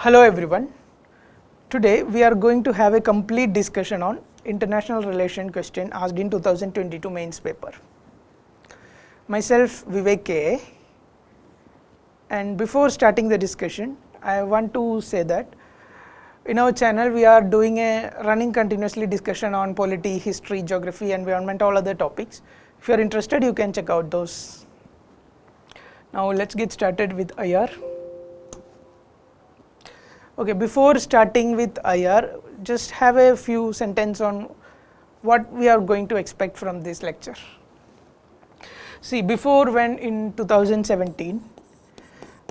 Hello everyone. Today we are going to have a complete discussion on international relation question asked in 2022 mains paper. Myself Vivek KA, and before starting the discussion I want to say that in our channel we are doing a running continuously discussion on polity, history, geography, environment, all other topics. If you are interested you can check out those. Now let's get started with IR. Okay, before starting with IR, just have a few sentences on what we are going to expect from this lecture. See, before, when in 2017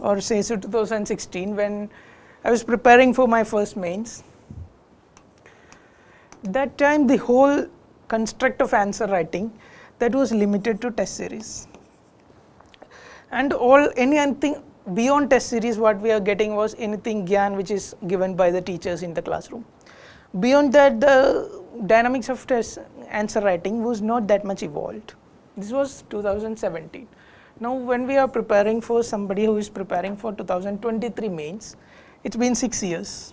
or say so 2016, when I was preparing for my first mains, that time the whole construct of answer writing that was limited to test series, and anything beyond test series what we are getting was anything gyan which is given by the teachers in the classroom. Beyond that, the dynamics of test answer writing was not that much evolved. This was 2017. Now when we are preparing for somebody who is preparing for 2023 mains, it's been 6 years.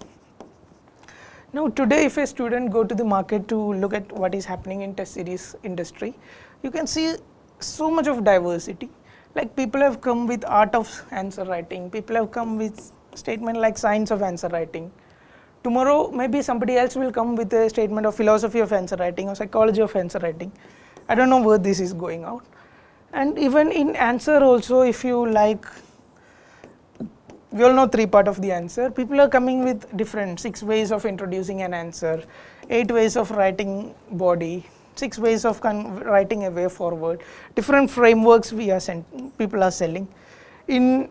Now today if a student go to the market to look at what is happening in test series industry, you can see so much of diversity. Like people have come with art of answer writing, people have come with statement like science of answer writing. Tomorrow maybe somebody else will come with a statement of philosophy of answer writing or psychology of answer writing. I don't know where this is going out. And even in answer also, if you like, we all know 3 parts of the answer. People are coming with different 6 ways of introducing an answer, 8 ways of writing body, 6 ways of writing a way forward, different frameworks people are selling. In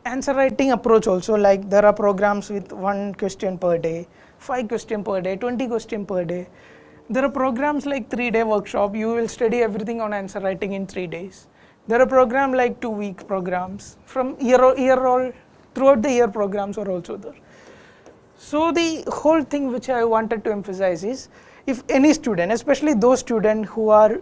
answer writing approach also, like there are programs with 1 question per day, 5 question per day, 20 question per day. There are programs like 3-day workshop, you will study everything on answer writing in 3 days. There are programs like 2-week programs, from throughout the year programs are also there. So the whole thing which I wanted to emphasize is, if any student, especially those students who are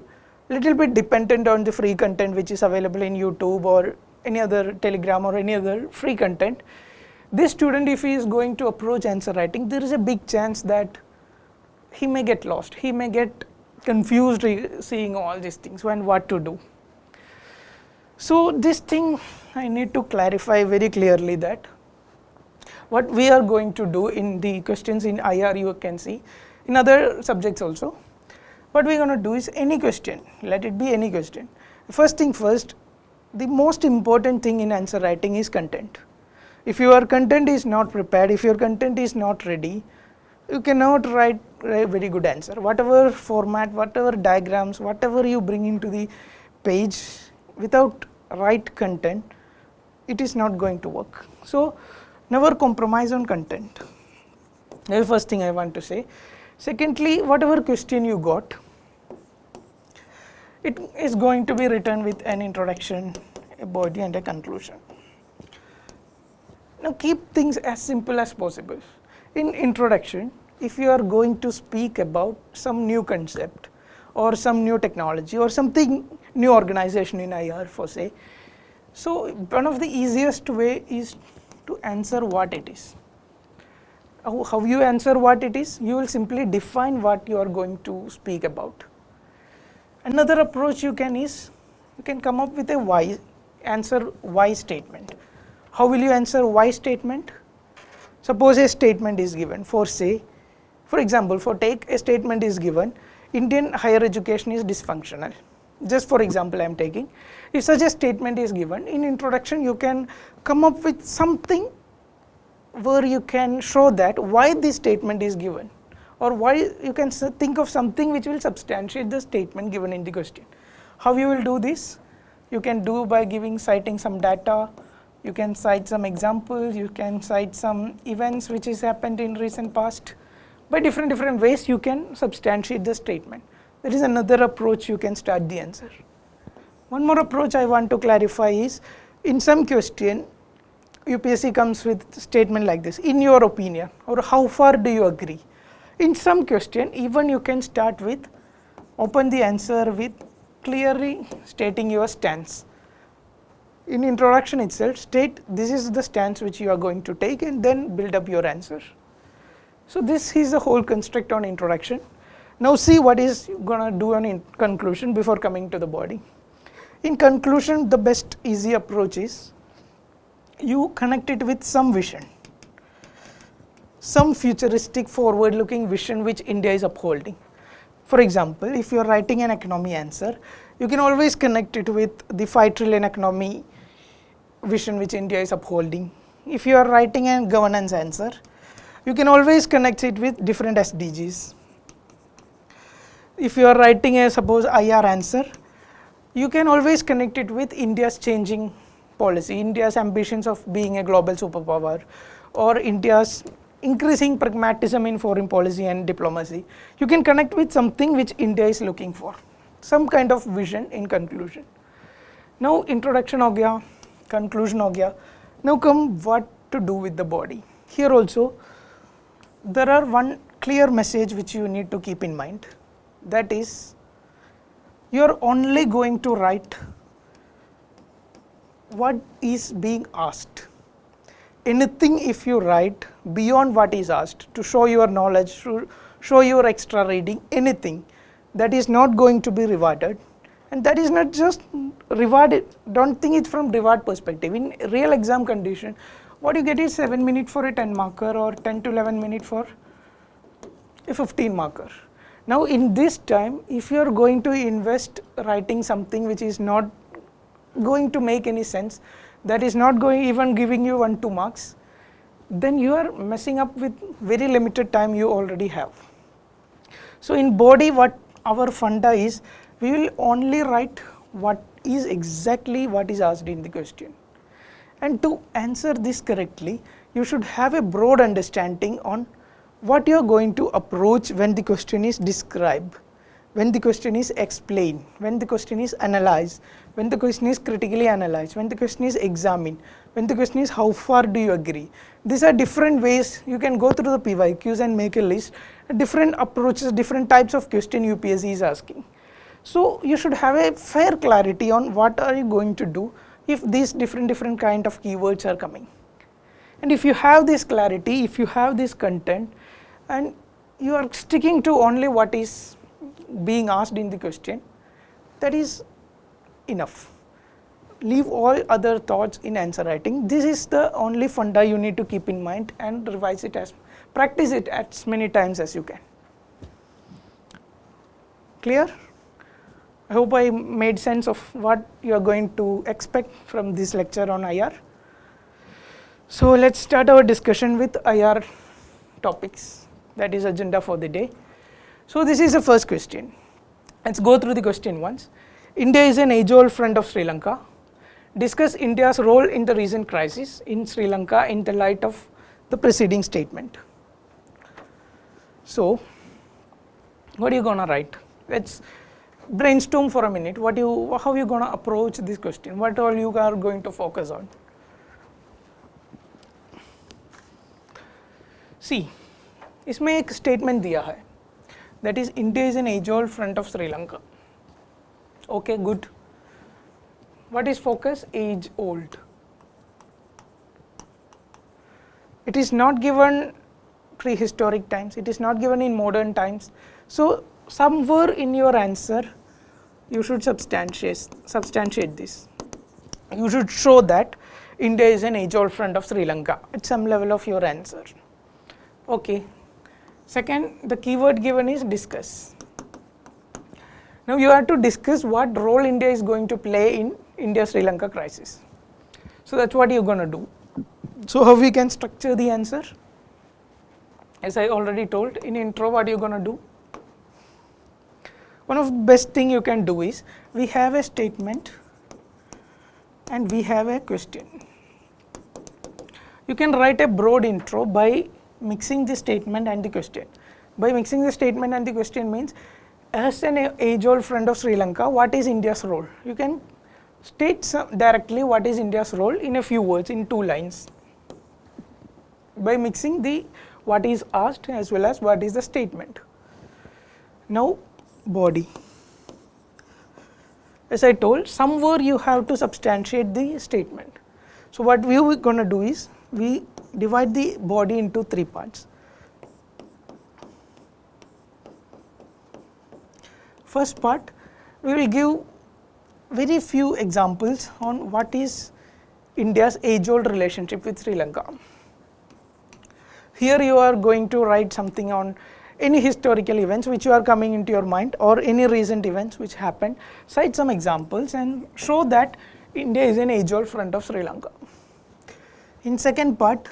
little bit dependent on the free content which is available in YouTube or any other Telegram or any other free content, this student, if he is going to approach answer writing, there is a big chance that he may get lost, he may get confused seeing all these things and what to do. So this thing I need to clarify very clearly, that what we are going to do in the questions in IR, you can see in other subjects also, what we are going to do is any question, let it be any question. First thing first, the most important thing in answer writing is content. If your content is not prepared, if your content is not ready, you cannot write a very good answer. Whatever format, whatever diagrams, whatever you bring into the page, without right content, it is not going to work. So never compromise on content. That's the first thing I want to say. Secondly, whatever question you got, it is going to be written with an introduction, a body and a conclusion. Now keep things as simple as possible. In introduction, if you are going to speak about some new concept or some new technology or something new organization in IR for say, so one of the easiest way is to answer what it is. How you answer what it is? You will simply define what you are going to speak about. Another approach you can come up with a why, answer why statement. How will you answer why statement? Suppose a statement is given for example, take a statement is given, Indian higher education is dysfunctional. Just for example I am taking. If such a statement is given, in introduction you can come up with something where you can show that why this statement is given, or why you can think of something which will substantiate the statement given in the question. How you will do this? You can do by citing some data, you can cite some examples, you can cite some events which has happened in recent past. By different ways you can substantiate the statement. There is another approach you can start the answer. One more approach I want to clarify is, in some question UPSC comes with statement like this, in your opinion, or how far do you agree? In some question, even you can start with, open the answer with clearly stating your stance. In introduction itself, state this is the stance which you are going to take and then build up your answer. So this is the whole construct on introduction. Now see what is going to do on conclusion before coming to the body. In conclusion, the best easy approach is you connect it with some vision, some futuristic forward looking vision which India is upholding. For example, if you are writing an economy answer, you can always connect it with the 5 trillion economy vision which India is upholding. If you are writing a governance answer, you can always connect it with different SDGs. If you are writing a suppose IR answer, you can always connect it with India's changing policy, India's ambitions of being a global superpower, or India's increasing pragmatism in foreign policy and diplomacy. You can connect with something which India is looking for, some kind of vision in conclusion. Now introduction ho gaya, conclusion ho gaya. Now come what to do with the body. Here also there are one clear message which you need to keep in mind. That is, you are only going to write what is being asked. Anything if you write beyond what is asked to show your knowledge, to show your extra reading, anything, that is not going to be rewarded. And that is not just rewarded, don't think it from reward perspective. In real exam condition, what you get is 7 minutes for a 10 marker or 10 to 11 minutes for a 15 marker. Now in this time, if you are going to invest writing something which is not going to make any sense, that is not going even giving you 1-2 marks, then you are messing up with very limited time you already have. So in body, what our funda is, we will only write what is exactly what is asked in the question. And to answer this correctly, you should have a broad understanding on what you are going to approach when the question is described, when the question is explained, when the question is analyzed, when the question is critically analyzed, when the question is examined, when the question is how far do you agree. These are different ways you can go through the PYQs and make a list, different approaches, different types of question UPSC is asking. So you should have a fair clarity on what are you going to do if these different kind of keywords are coming. And if you have this clarity, if you have this content, and you are sticking to only what is being asked in the question, that is enough. Leave all other thoughts in answer writing. This is the only funda you need to keep in mind and revise it, practice it as many times as you can. Clear? I hope I made sense of what you are going to expect from this lecture on IR. So let's start our discussion with IR topics. That is agenda for the day. So this is the first question. Let's go through the question once. India is an age-old friend of Sri Lanka. Discuss India's role in the recent crisis in Sri Lanka in the light of the preceding statement. So what are you going to write? Let's brainstorm for a minute. How you going to approach this question? What all you are going to focus on? See, इसमें एक statement दिया है, that is India is an age-old friend of Sri Lanka. Okay, good. What is focus? Age-old. It is not given prehistoric times. It is not given in modern times. So somewhere in your answer, you should substantiate this. You should show that India is an age-old friend of Sri Lanka at some level of your answer. Okay. Second, the keyword given is discuss. Now you have to discuss what role India is going to play in India-Sri Lanka crisis. So that's what you're going to do. So how we can structure the answer? As I already told in intro, what you're going to do? One of the best thing you can do is, we have a statement and we have a question. You can write a broad intro by mixing the statement and the question. By mixing the statement and the question means, as an age-old friend of Sri Lanka, what is India's role? You can state directly what is India's role in a few words, in 2 lines. By mixing the what is asked as well as what is the statement. Now, body. as I told, somewhere you have to substantiate the statement. So what we are going to do is, we divide the body into 3 parts. First part, we will give very few examples on what is India's age-old relationship with Sri Lanka. Here you are going to write something on any historical events which you are coming into your mind, or any recent events which happened, cite some examples and show that India is an age-old friend of Sri Lanka. In second part,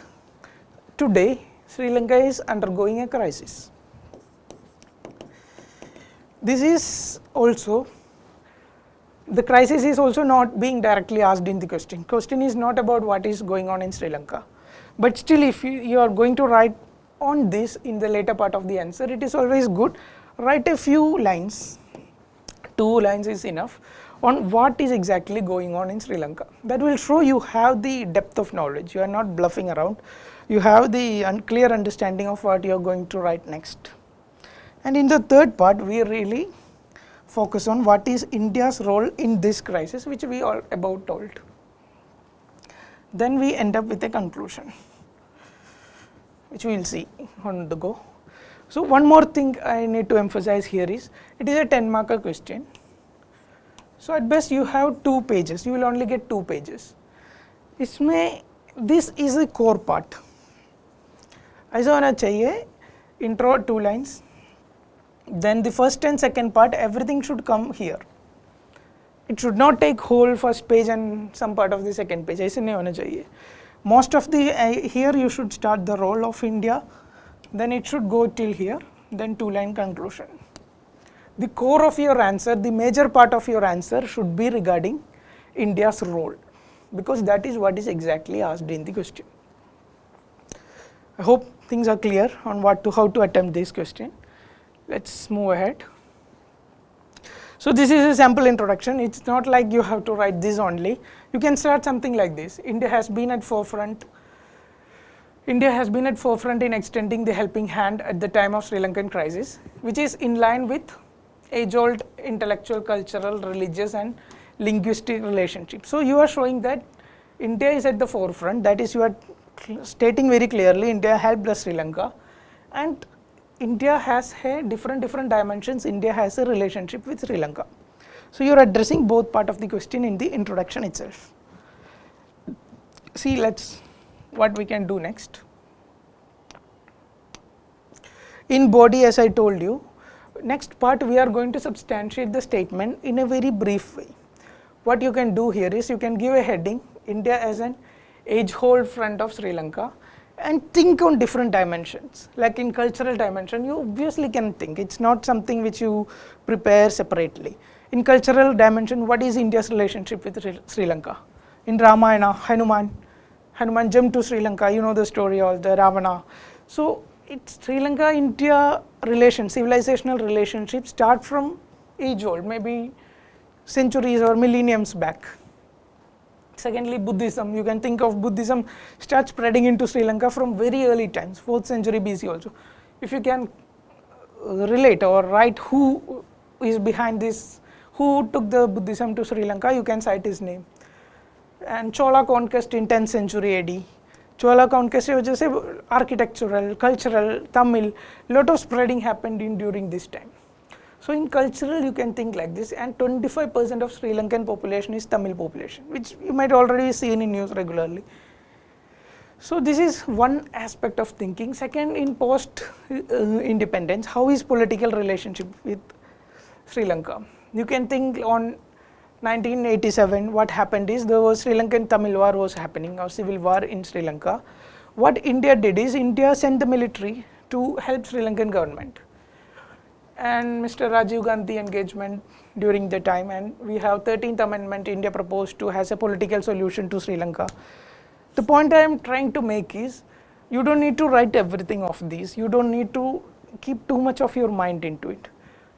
today Sri Lanka is undergoing a crisis. This is also, the crisis is also not being directly asked in the question. Question is not about what is going on in Sri Lanka. But still, if you are going to write on this in the later part of the answer, it is always good, write a few lines, 2 lines is enough, on what is exactly going on in Sri Lanka. That will show you have the depth of knowledge, you are not bluffing around, you have the clear understanding of what you are going to write next. And in the third part, we really focus on what is India's role in this crisis, which we all about told. Then we end up with a conclusion, which we will see on the go. So one more thing I need to emphasize here is, it is a 10-marker question. So at best you have 2 pages, you will only get 2 pages. This is a core part. ऐसा होना चाहिए, intro 2 lines, then the first and second part, everything should come here. It should not take whole first page and some part of the second page. ऐसे नहीं होना चाहिए. Most of the, here you should start the role of India, then it should go till here, then 2-line conclusion. The core of your answer, the major part of your answer should be regarding India's role, because that is what is exactly asked in the question. I hope things are clear on how to attempt this question. Let's move ahead. So this is a sample introduction. It's not like you have to write this only. You can start something like this. India has been at forefront in extending the helping hand at the time of Sri Lankan crisis, which is in line with age-old intellectual, cultural, religious and linguistic relationships. So you are showing that India is at the forefront, that is, you are stating very clearly India helped the Sri Lanka, and India has a different dimensions. India has a relationship with Sri Lanka. So you are addressing both part of the question in the introduction itself. See, what we can do next. In body, as I told you, next part we are going to substantiate the statement in a very brief way. What you can do here is, you can give a heading, India as an age-old friend of Sri Lanka, and think on different dimensions. Like in cultural dimension, you obviously can think. It's not something which you prepare separately. In cultural dimension, what is India's relationship with Sri Lanka? In Ramayana, Hanuman jumped to Sri Lanka, you know the story of the Ravana. So it's Sri Lanka-India civilizational relationship start from age-old, maybe centuries or millenniums back. Secondly, Buddhism. You can think of Buddhism start spreading into Sri Lanka from very early times, 4th century BC also. If you can relate or write who is behind this, who took the Buddhism to Sri Lanka, you can cite his name. And Chola conquest in 10th century AD. Chola conquest की वजह से architectural, cultural, Tamil, lot of spreading happened during this time. So in cultural, you can think like this, and 25% of Sri Lankan population is Tamil population, which you might already see in news regularly. So this is one aspect of thinking. Second, in post-independence, how is political relationship with Sri Lanka? You can think on 1987, what happened is, there was Sri Lankan Tamil war was happening, or civil war in Sri Lanka. What India did is, India sent the military to help Sri Lankan government. And Mr. Rajiv Gandhi engagement during the time, and we have 13th amendment India proposed to has a political solution to Sri Lanka. The point I am trying to make is, you don't need to write everything of these, you don't need to keep too much of your mind into it.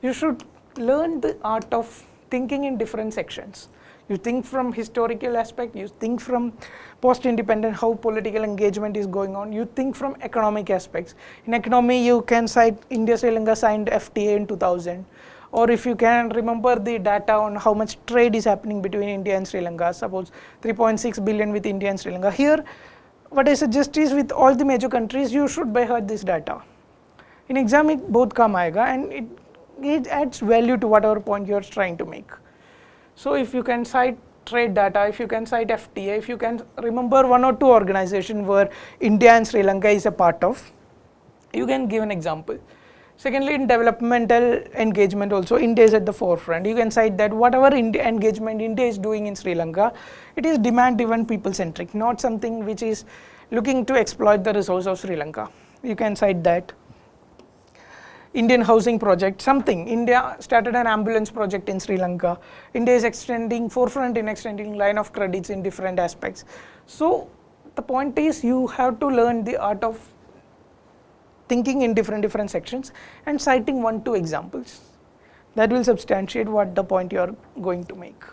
You should learn the art of thinking in different sections. You think from historical aspect, you think from post-independent, how political engagement is going on, you think from economic aspects. In economy, you can cite India Sri Lanka signed FTA in 2000, or if you can remember the data on how much trade is happening between India and Sri Lanka, suppose 3.6 billion with India and Sri Lanka. Here, what I suggest is with all the major countries, you should by heart this data. In exam, it both come aayega, and it adds value to whatever point you are trying to make. So if you can cite trade data, if you can cite FTA, if you can remember one or two organizations where India and Sri Lanka is a part of, you can give an example. Secondly, in developmental engagement also, India is at the forefront. You can cite that whatever engagement India is doing in Sri Lanka, it is demand-driven, people-centric, not something which is looking to exploit the resource of Sri Lanka. You can cite that. Indian housing project, something. India started an ambulance project in Sri Lanka. India is forefront in extending line of credits in different aspects. So the point is, you have to learn the art of thinking in different sections and citing 1-2 examples. That will substantiate what the point you are going to make.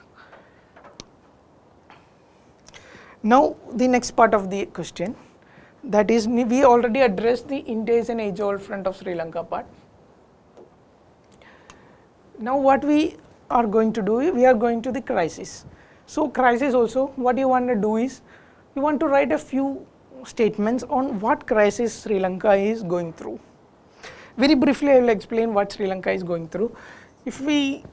Now the next part of the question, that is, we already addressed the India is an age-old friend of Sri Lanka part. Now what we are going to do, we are going to the crisis. So crisis also, what you want to do is, you want to write a few statements on what crisis Sri Lanka is going through. Very briefly, I will explain what Sri Lanka is going through. If we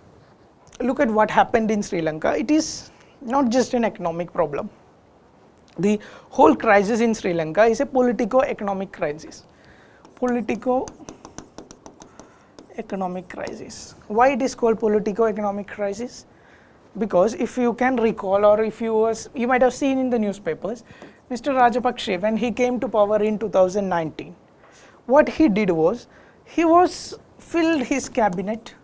look at what happened in Sri Lanka, it is not just an economic problem. The whole crisis in Sri Lanka is a politico-economic crisis. Politico-economic crisis. Why it is called politico-economic crisis? Because if you can recall, or if you might have seen in the newspapers, Mr. Rajapaksa, when he came to power in 2019, what he did was, he filled his cabinet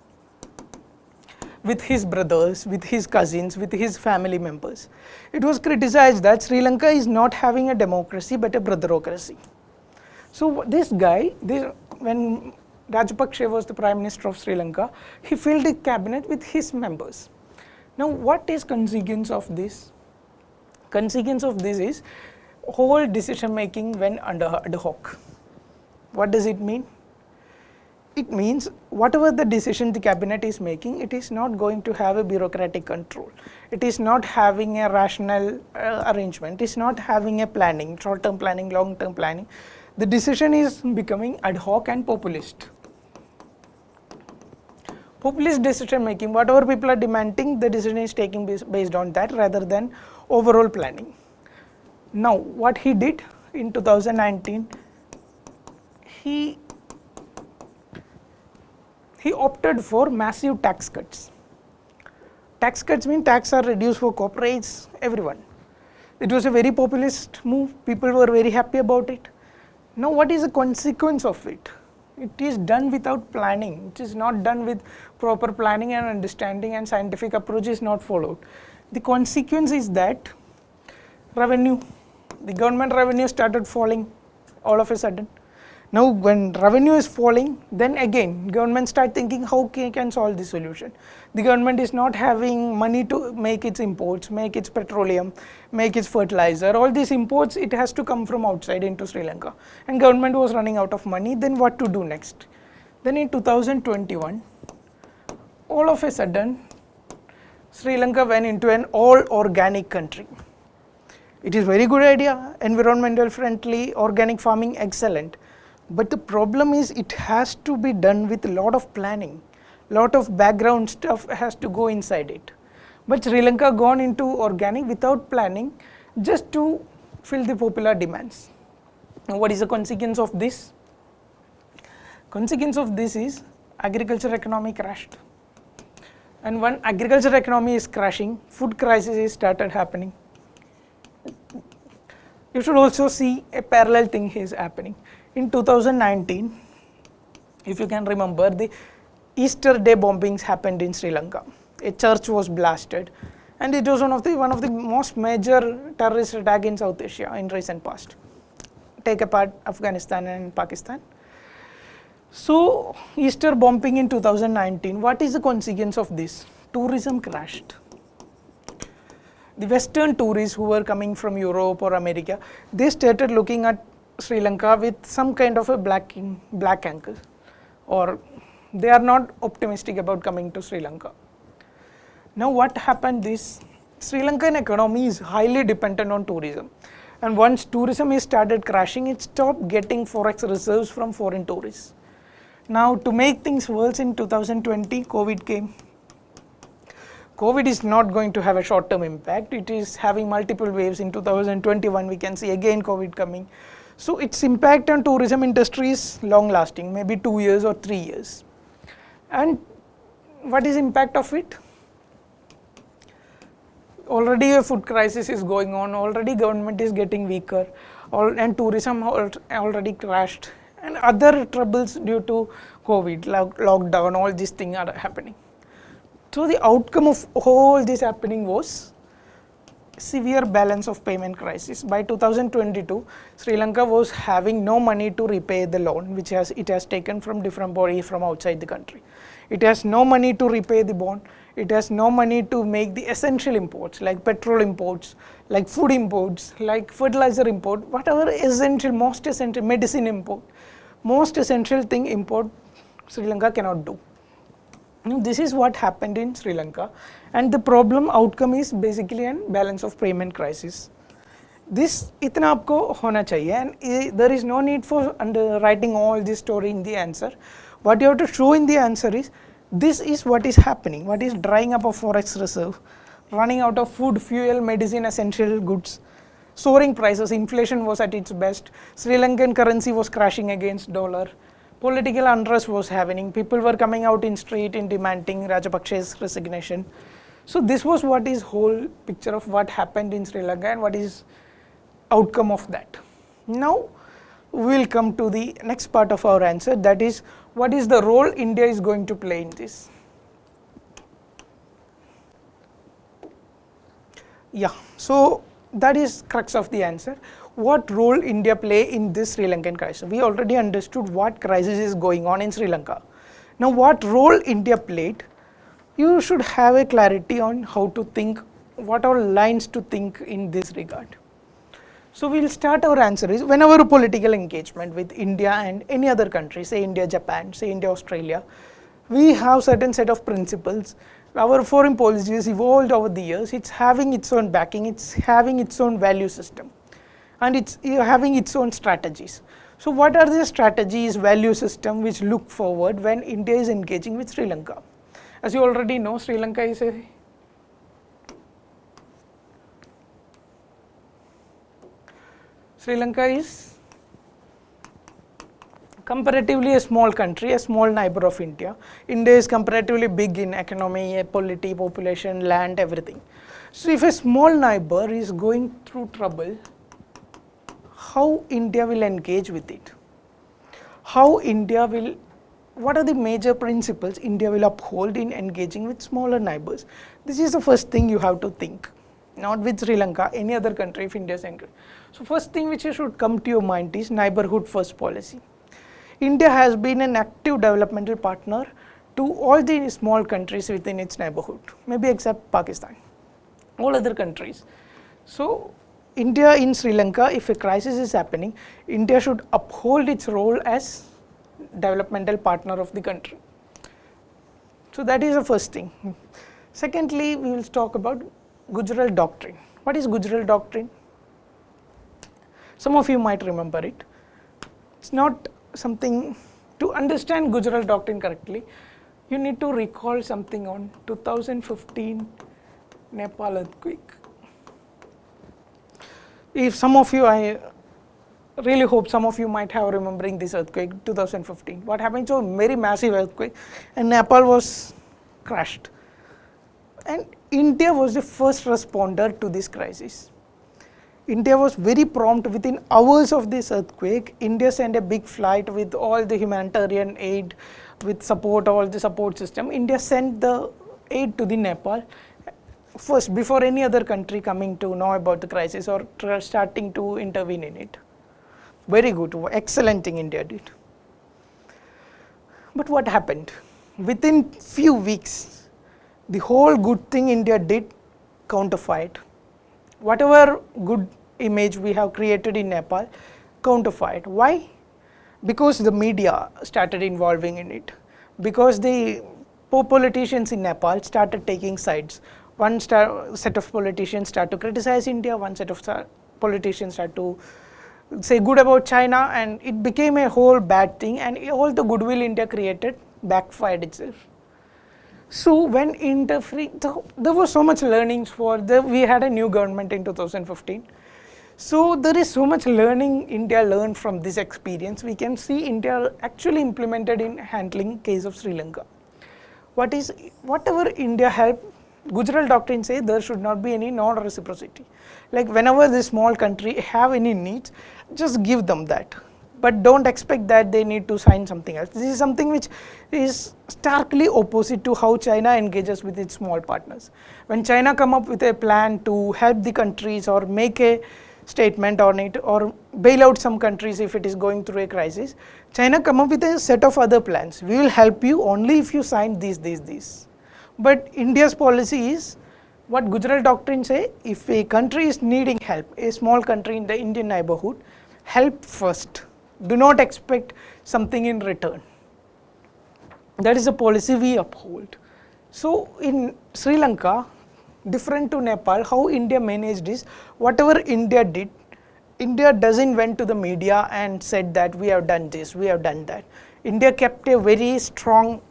with his brothers, with his cousins, with his family members. It was criticized that Sri Lanka is not having a democracy but a brotherocracy. So this guy, when Rajapaksa was the Prime Minister of Sri Lanka, he filled his cabinet with his members. Now what is consequence of this? Consequence of this is, whole decision making went under ad hoc. What does it mean? It means whatever the decision the cabinet is making, it is not going to have a bureaucratic control. It is not having a rational arrangement. It is not having a planning, short-term planning, long-term planning. The decision is becoming ad hoc and populist. Populist decision making, whatever people are demanding, the decision is taking based on that rather than overall planning. Now what he did in 2019, he opted for massive tax cuts. Tax cuts mean tax are reduced for corporates, everyone. It was a very populist move, people were very happy about it. Now what is the consequence of it? It is done without planning. It is not done with proper planning and understanding, and scientific approach is not followed. The consequence is that revenue, the government revenue started falling all of a sudden. Now when revenue is falling, then again government start thinking how can solve the solution. The government is not having money to make its imports, make its petroleum, make its fertilizer. All these imports, it has to come from outside into Sri Lanka, and government was running out of money. Then what to do next? Then in 2021, all of a sudden Sri Lanka went into an all organic country. It is very good idea, environmental friendly, organic farming, excellent. But the problem is, it has to be done with a lot of planning, lot of background stuff has to go inside it. But Sri Lanka gone into organic without planning, just to fill the popular demands. Now what is the consequence of this? Consequence of this is agriculture economy crashed. And when agriculture economy is crashing, food crisis is started happening. You should also see a parallel thing is happening. In 2019, if you can remember, the Easter Day bombings happened in Sri Lanka. A church was blasted, and it was one of the most major terrorist attack in South Asia in recent past. Take apart Afghanistan and Pakistan. So Easter bombing in 2019, what is the consequence of this? Tourism crashed. The Western tourists who were coming from Europe or America, they started looking at Sri Lanka with some kind of a black ankle, or they are not optimistic about coming to Sri Lanka. Now what happened is, Sri Lankan economy is highly dependent on tourism, and once tourism is started crashing, it stopped getting forex reserves from foreign tourists. Now to make things worse, in 2020 COVID came. COVID is not going to have a short term impact, it is having multiple waves. In 2021 we can see again COVID coming. So its impact on tourism industry is long lasting, maybe 2 years or 3 years. And what is impact of it? Already a food crisis is going on, already government is getting weaker, and tourism already crashed, and other troubles due to COVID, lockdown, all these things are happening. So the outcome of all this happening was severe balance of payment crisis. By 2022, Sri Lanka was having no money to repay the loan which it has taken from different bodies from outside the country. It has no money to repay the bond. It has no money to make the essential imports like petrol imports, like food imports, like fertilizer import, whatever essential, most essential, medicine import, most essential thing import Sri Lanka cannot do. Now, this is what happened in Sri Lanka, and the problem outcome is basically an balance of payment crisis. This itna aapko hona chahiye, and there is no need for writing all this story in the answer. What you have to show in the answer is, this is what is happening, what is drying up of forex reserve, running out of food, fuel, medicine, essential goods, soaring prices, inflation was at its best, Sri Lankan currency was crashing against dollar, political unrest was happening, people were coming out in street in demanding Rajapaksa's resignation. So this was what is whole picture of what happened in Sri Lanka and what is outcome of that. Now we will come to the next part of our answer, that is, what is the role India is going to play in this. Yeah, so that is crux of the answer. What role India play in this Sri Lankan crisis? We already understood what crisis is going on in Sri Lanka. Now what role India played? You should have a clarity on how to think, what are lines to think in this regard. So we will start our answer is, whenever a political engagement with India and any other country, say India, Japan, say India, Australia, we have certain set of principles. Our foreign policy has evolved over the years, it's having its own backing, it's having its own value system, and it's having its own strategies. So what are the strategies, value system which look forward when India is engaging with Sri Lanka? As you already know, Sri Lanka is comparatively a small country, a small neighbor of India. India is comparatively big in economy, polity, population, land, everything. So if a small neighbor is going through trouble, how India will engage with it? What are the major principles India will uphold in engaging with smaller neighbors? This is the first thing you have to think. Not with Sri Lanka, any other country if India is engaged. So first thing which should come to your mind is neighborhood first policy. India has been an active developmental partner to all the small countries within its neighborhood, maybe except Pakistan, all other countries. So India in Sri Lanka, if a crisis is happening, India should uphold its role as developmental partner of the country. So that is the first thing. Secondly, we will talk about Gujarat Doctrine. What is Gujarat Doctrine? Some of you might remember it. It's not something, to understand Gujarat Doctrine correctly, you need to recall something on 2015 Nepal earthquake. If some of you, I really hope some of you might have remembering this earthquake 2015. What happened? So very massive earthquake and Nepal was crashed. And India was the first responder to this crisis. India was very prompt. Within hours of this earthquake, India sent a big flight with all the humanitarian aid, with support, all the support system. India sent the aid to the Nepal first, before any other country coming to know about the crisis or starting to intervene in it. Very good, excellent thing India did. But what happened? Within few weeks, the whole good thing India did counterfeit. Whatever good image we have created in Nepal, counterfeit. Why? Because the media started involving in it. because the politicians in Nepal started taking sides. One set of politicians started to criticize India, one set of politicians started to say good about China, and it became a whole bad thing, and all the goodwill India created backfired itself. So when there was so much learnings we had a new government in 2015. So there is so much learning India learned from this experience. We can see India actually implemented in handling case of Sri Lanka. Whatever India helped, Gujarat doctrine say there should not be any non-reciprocity. Like whenever this small country have any needs, just give them that. But don't expect that they need to sign something else. This is something which is starkly opposite to how China engages with its small partners. When China come up with a plan to help the countries or make a statement on it or bail out some countries if it is going through a crisis, China come up with a set of other plans. We will help you only if you sign these. But India's policy is what Gujarat doctrine say, if a country is needing help, a small country in the Indian neighborhood, help first. Do not expect something in return. That is a policy we uphold. So in Sri Lanka, different to Nepal, how India managed is, whatever India did, India doesn't went to the media and said that we have done this, we have done that. India kept a very strong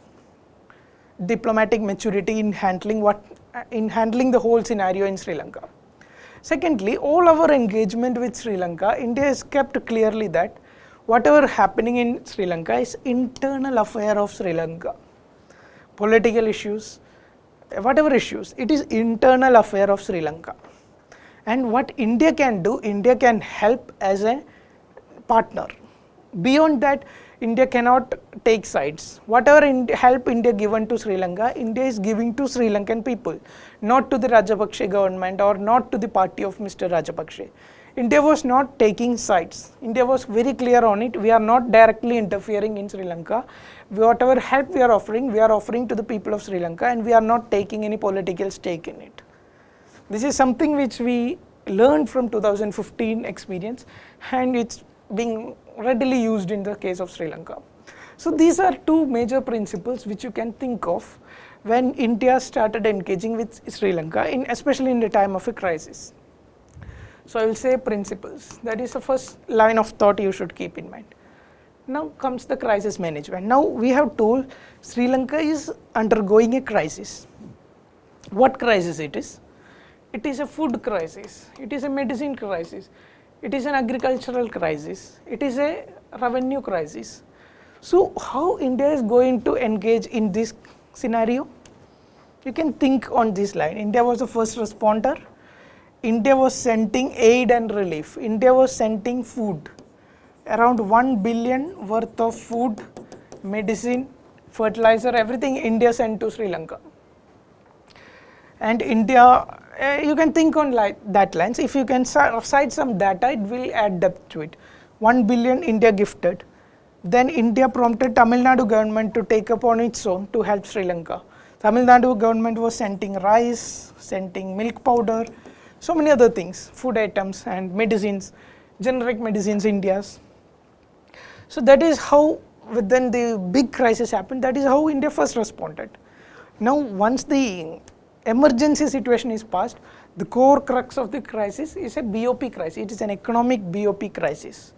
diplomatic maturity in handling the whole scenario in Sri Lanka. Secondly, all our engagement with Sri Lanka, India has kept clearly that whatever happening in Sri Lanka is internal affair of Sri Lanka. Political issues, whatever issues, it is internal affair of Sri Lanka. And what India can do, India can help as a partner. Beyond that, India cannot take sides. Whatever help India given to Sri Lanka, India is giving to Sri Lankan people, not to the Rajapaksa government or not to the party of Mr. Rajapaksa. India was not taking sides. India was very clear on it. We are not directly interfering in Sri Lanka. Whatever help we are offering to the people of Sri Lanka, and we are not taking any political stake in it. This is something which we learned from 2015 experience, and it's being readily used in the case of Sri Lanka. So these are two major principles which you can think of when India started engaging with Sri Lanka, especially in the time of a crisis. So I will say principles. That is the first line of thought you should keep in mind. Now comes the crisis management. Now we have told Sri Lanka is undergoing a crisis. What crisis it is? It is a food crisis. It is a medicine crisis. It is an agricultural crisis. It is a revenue crisis. So how India is going to engage in this scenario? You can think on this line. India was the first responder. India was sending aid and relief. India was sending food. Around 1 billion worth of food, medicine, fertilizer, everything India sent to Sri Lanka. And India, you can think on that lines. If you can cite some data, it will add depth to it. 1 billion India gifted. Then India prompted Tamil Nadu government to take upon its own to help Sri Lanka. Tamil Nadu government was sending rice, sending milk powder, so many other things, food items and medicines, generic medicines, India's. So that is how, when the big crisis happened, that is how India first responded. Now once the emergency situation is passed, the core crux of the crisis is a BOP crisis. It is an economic BOP crisis.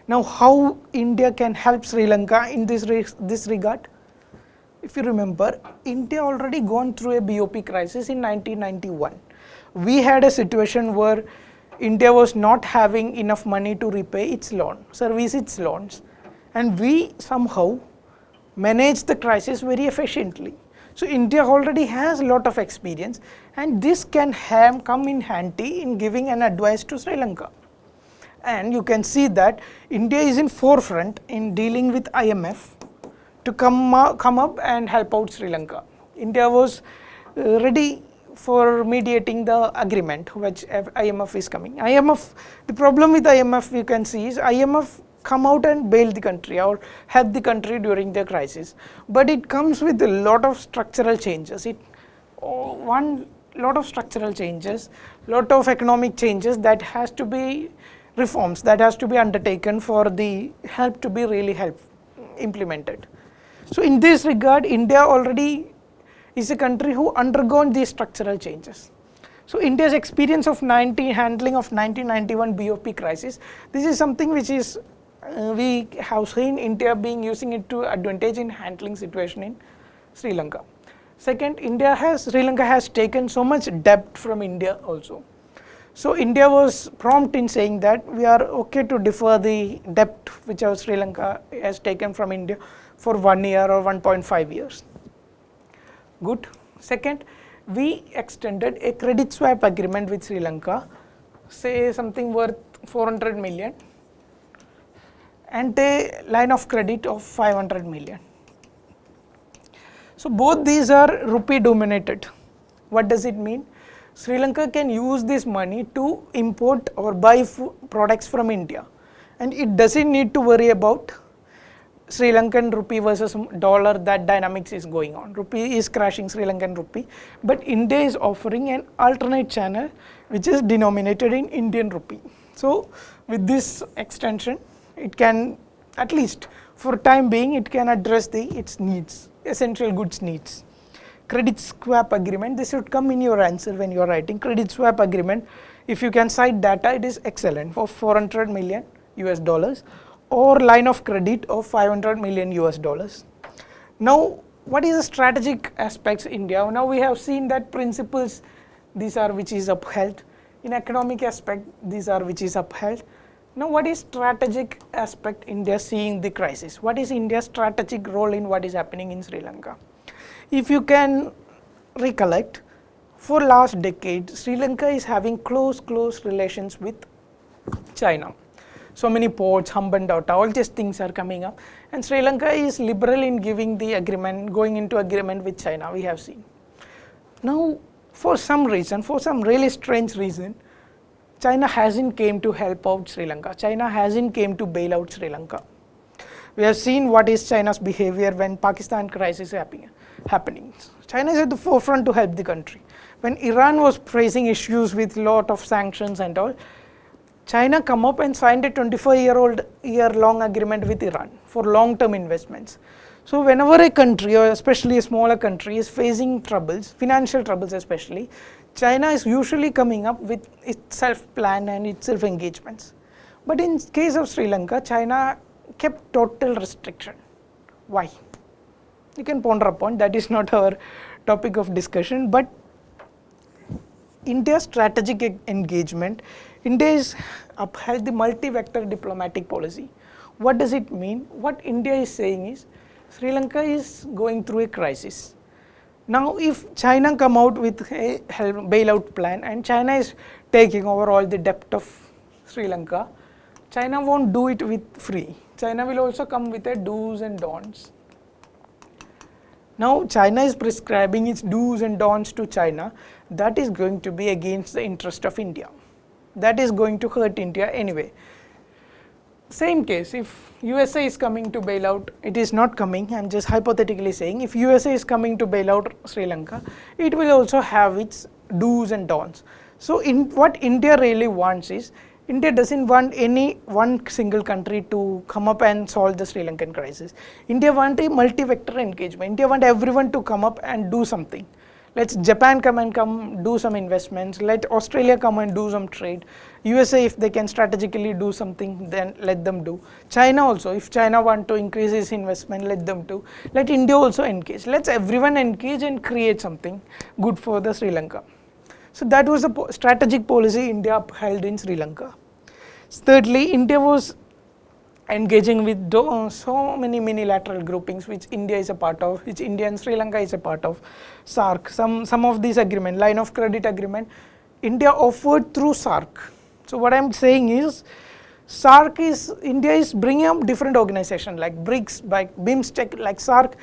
Now how India can help Sri Lanka in this regard? If you remember, India already gone through a BOP crisis in 1991. We had a situation where India was not having enough money to repay its loan, service its loans, and we somehow managed the crisis very efficiently. So India already has a lot of experience, and this can come in handy in giving an advice to Sri Lanka. And you can see that India is in forefront in dealing with IMF to come up and help out Sri Lanka. India was ready for mediating the agreement which IMF is coming. The problem with IMF you can see is IMF come out and bail the country or help the country during the crisis. But it comes with a lot of structural changes. Lot of structural changes, lot of economic changes that has to be reforms that has to be undertaken for the help to be really implemented. So in this regard, India already is a country who undergone these structural changes. So India's experience of handling of 1991 BOP crisis, this is something which is we have seen India being using it to advantage in handling situation in Sri Lanka. Second, Sri Lanka has taken so much debt from India also. So India was prompt in saying that we are okay to defer the debt which our Sri Lanka has taken from India for 1 year or 1.5 years. Good. Second, we extended a credit swap agreement with Sri Lanka, say something worth 400 million, and a line of credit of 500 million. So both these are rupee dominated. What does it mean? Sri Lanka can use this money to import or buy products from India, and it doesn't need to worry about Sri Lankan rupee versus dollar. That dynamics is going on. Rupee is crashing Sri Lankan rupee, but India is offering an alternate channel which is denominated in Indian rupee. So with this extension, it can, at least for time being, it can address its needs, essential goods needs. Credit swap agreement, this should come in your answer when you are writing. Credit swap agreement, if you can cite data, it is excellent for 400 million US dollars or line of credit of 500 million US dollars. Now, what is the strategic aspects in India? Now we have seen that principles, these are which is upheld. In economic aspect, these are which is upheld. Now what is strategic aspect India seeing the crisis? What is India's strategic role in what is happening in Sri Lanka? If you can recollect, for last decade, Sri Lanka is having close relations with China. So many ports, Hambantota, all these things are coming up, and Sri Lanka is liberal in giving the agreement, going into agreement with China, we have seen. Now, for some reason, for some really strange reason, China hasn't came to help out Sri Lanka. China hasn't came to bail out Sri Lanka. We have seen what is China's behavior when Pakistan crisis is happening. China is at the forefront to help the country. When Iran was facing issues with lot of sanctions and all, China come up and signed a 24-year-long agreement with Iran for long-term investments. So whenever a country, or especially a smaller country, is facing troubles, financial troubles especially, China is usually coming up with its self-plan and its self-engagements. But in case of Sri Lanka, China kept total restriction. Why? You can ponder upon, that is not our topic of discussion, but India's strategic engagement, India is upheld the multi-vector diplomatic policy. What does it mean? What India is saying is, Sri Lanka is going through a crisis. Now if China come out with a bailout plan and China is taking over all the debt of Sri Lanka, China won't do it with free. China will also come with a do's and don'ts. Now China is prescribing its do's and don'ts to China. That is going to be against the interest of India. That is going to hurt India anyway. Same case, if USA is coming to bail out, it is not coming, I am just hypothetically saying, if USA is coming to bail out Sri Lanka, it will also have its do's and don'ts. So what India really wants is, India doesn't want any one single country to come up and solve the Sri Lankan crisis. India wants a multi-vector engagement. India wants everyone to come up and do something. Let Japan come do some investments, let Australia come and do some trade. USA, if they can strategically do something, then let them do. China also, if China want to increase its investment, let them do. Let India also engage. Let everyone engage and create something good for the Sri Lanka. So that was the strategic policy India upheld in Sri Lanka. Thirdly, India was engaging with so many minilateral groupings which India is a part of, which India and Sri Lanka is a part of. SAARC, some of these agreement, line of credit agreement, India offered through SAARC. So what I am saying is, SAARC is, India is bringing up different organizations like BRICS, like BIMSTEC, like SAARC.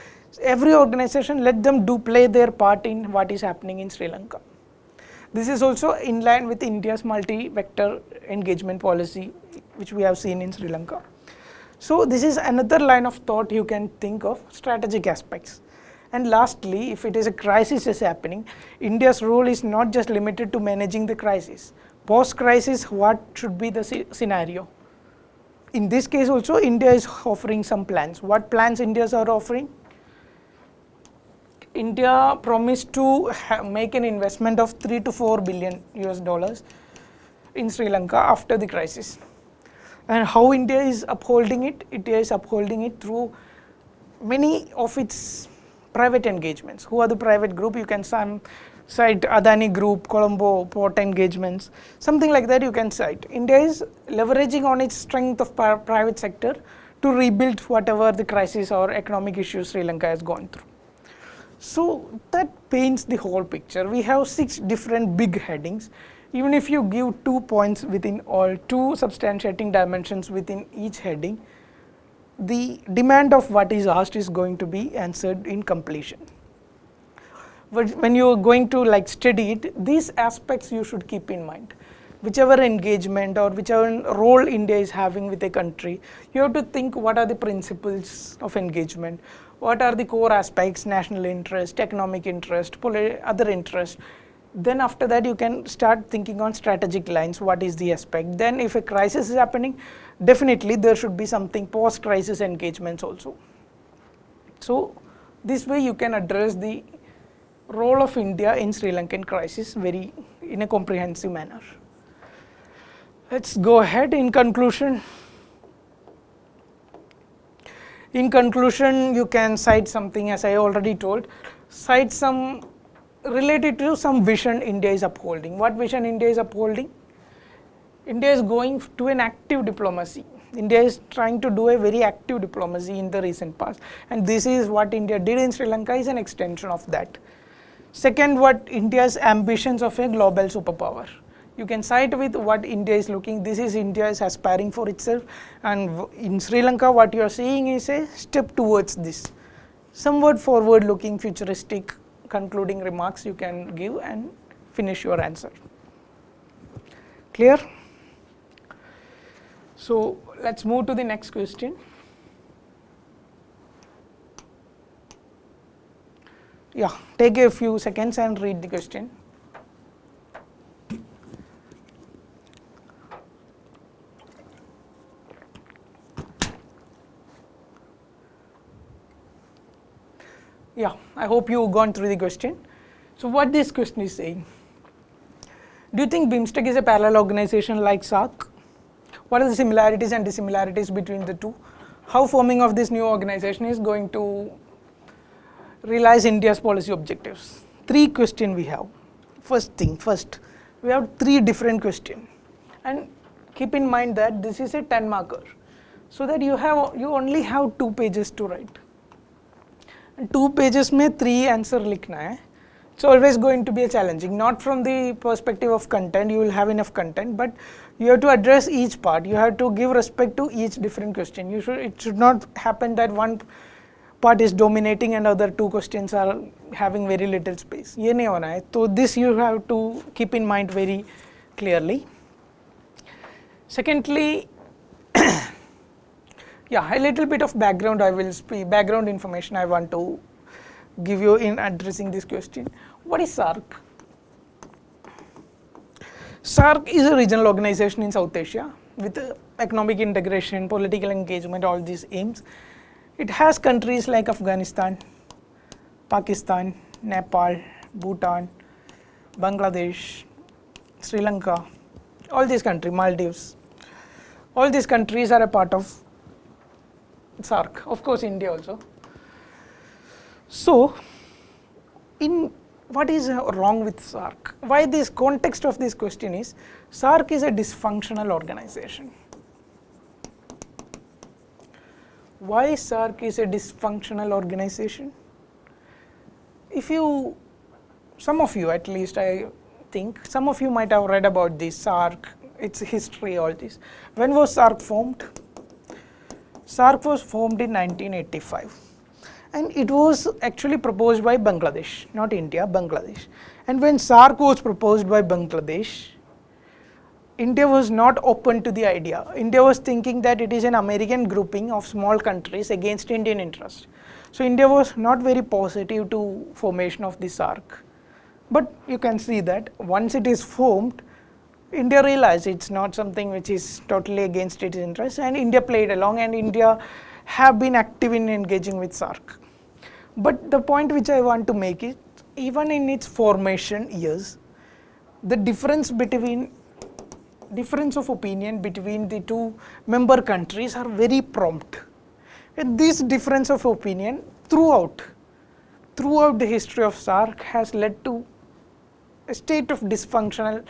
Every organization, let them play their part in what is happening in Sri Lanka. This is also in line with India's multi-vector engagement policy, which we have seen in Sri Lanka. So this is another line of thought you can think of, strategic aspects. And lastly, if it is a crisis is happening, India's role is not just limited to managing the crisis. Post-crisis, what should be the scenario? In this case also, India is offering some plans. What plans India are offering? India promised to make an investment of 3 to 4 billion US dollars in Sri Lanka after the crisis. And how India is upholding it? India is upholding it through many of its private engagements. Who are the private group? You can cite Adani Group, Colombo Port engagements, something like that you can cite. India is leveraging on its strength of private sector to rebuild whatever the crisis or economic issues Sri Lanka has gone through. So that paints the whole picture. We have 6 different big headings. Even if you give 2 points within all, 2 substantiating dimensions within each heading, the demand of what is asked is going to be answered in completion. But when you are going to study it, these aspects you should keep in mind. Whichever engagement or whichever role India is having with a country, you have to think what are the principles of engagement, what are the core aspects, national interest, economic interest, other interest. Then after that you can start thinking on strategic lines, what is the aspect. Then if a crisis is happening, definitely there should be something post-crisis engagements also. So this way you can address the role of India in Sri Lankan crisis in a comprehensive manner. Let's go ahead. In conclusion, you can cite something, as I already told, cite some related to some vision India is upholding. What vision India is upholding? India is going to an active diplomacy. India is trying to do a very active diplomacy in the recent past, and this is what India did in Sri Lanka is an extension of that. Second, what India's ambitions of a global superpower. You can cite with what India is looking. This is India is aspiring for itself, and in Sri Lanka what you are seeing is a step towards this. Somewhat forward looking, futuristic concluding remarks you can give and finish your answer. Clear? So let's move to the next question. Yeah, take a few seconds and read the question. Yeah, I hope you've gone through the question. So what this question is saying, do you think BIMSTEC is a parallel organization like SAARC? What are the similarities and dissimilarities between the two? How forming of this new organization is going to realize India's policy objectives? 3 questions we have. First, we have 3 different questions, and keep in mind that this is a 10 marker, so that you only have 2 pages to write. 2 pages में 3 answer लिखना है. It's always going to be a challenging, not from the perspective of content, you will have enough content, but you have to address each part, you have to give respect to each different question. It should not happen that one part is dominating and other 2 questions are having very little space. ये नहीं होना है. So this you have to keep in mind very clearly. Secondly, yeah, a little bit of background background information I want to give you in addressing this question. What is SAARC? SAARC is a regional organization in South Asia with economic integration, political engagement, all these aims. It has countries like Afghanistan, Pakistan, Nepal, Bhutan, Bangladesh, Sri Lanka, all these countries, Maldives. All these countries are a part of SAARC, of course India also. So, what is wrong with SAARC? Why this context of this question is, SAARC is a dysfunctional organization. Why SAARC is a dysfunctional organization? Some of you at least, I think, some of you might have read about this SAARC, its history, all this. When was SAARC formed? SAARC was formed in 1985, and it was actually proposed by Bangladesh, not India, Bangladesh. And when SAARC was proposed by Bangladesh, India was not open to the idea. India was thinking that it is an American grouping of small countries against Indian interest. So India was not very positive to formation of the SAARC. But you can see that once it is formed, India realized it's not something which is totally against its interests, and India played along, and India have been active in engaging with SAARC. But the point which I want to make is, even in its formation years, the difference of opinion between the two member countries are very prompt. And this difference of opinion throughout the history of SAARC has led to a state of dysfunctional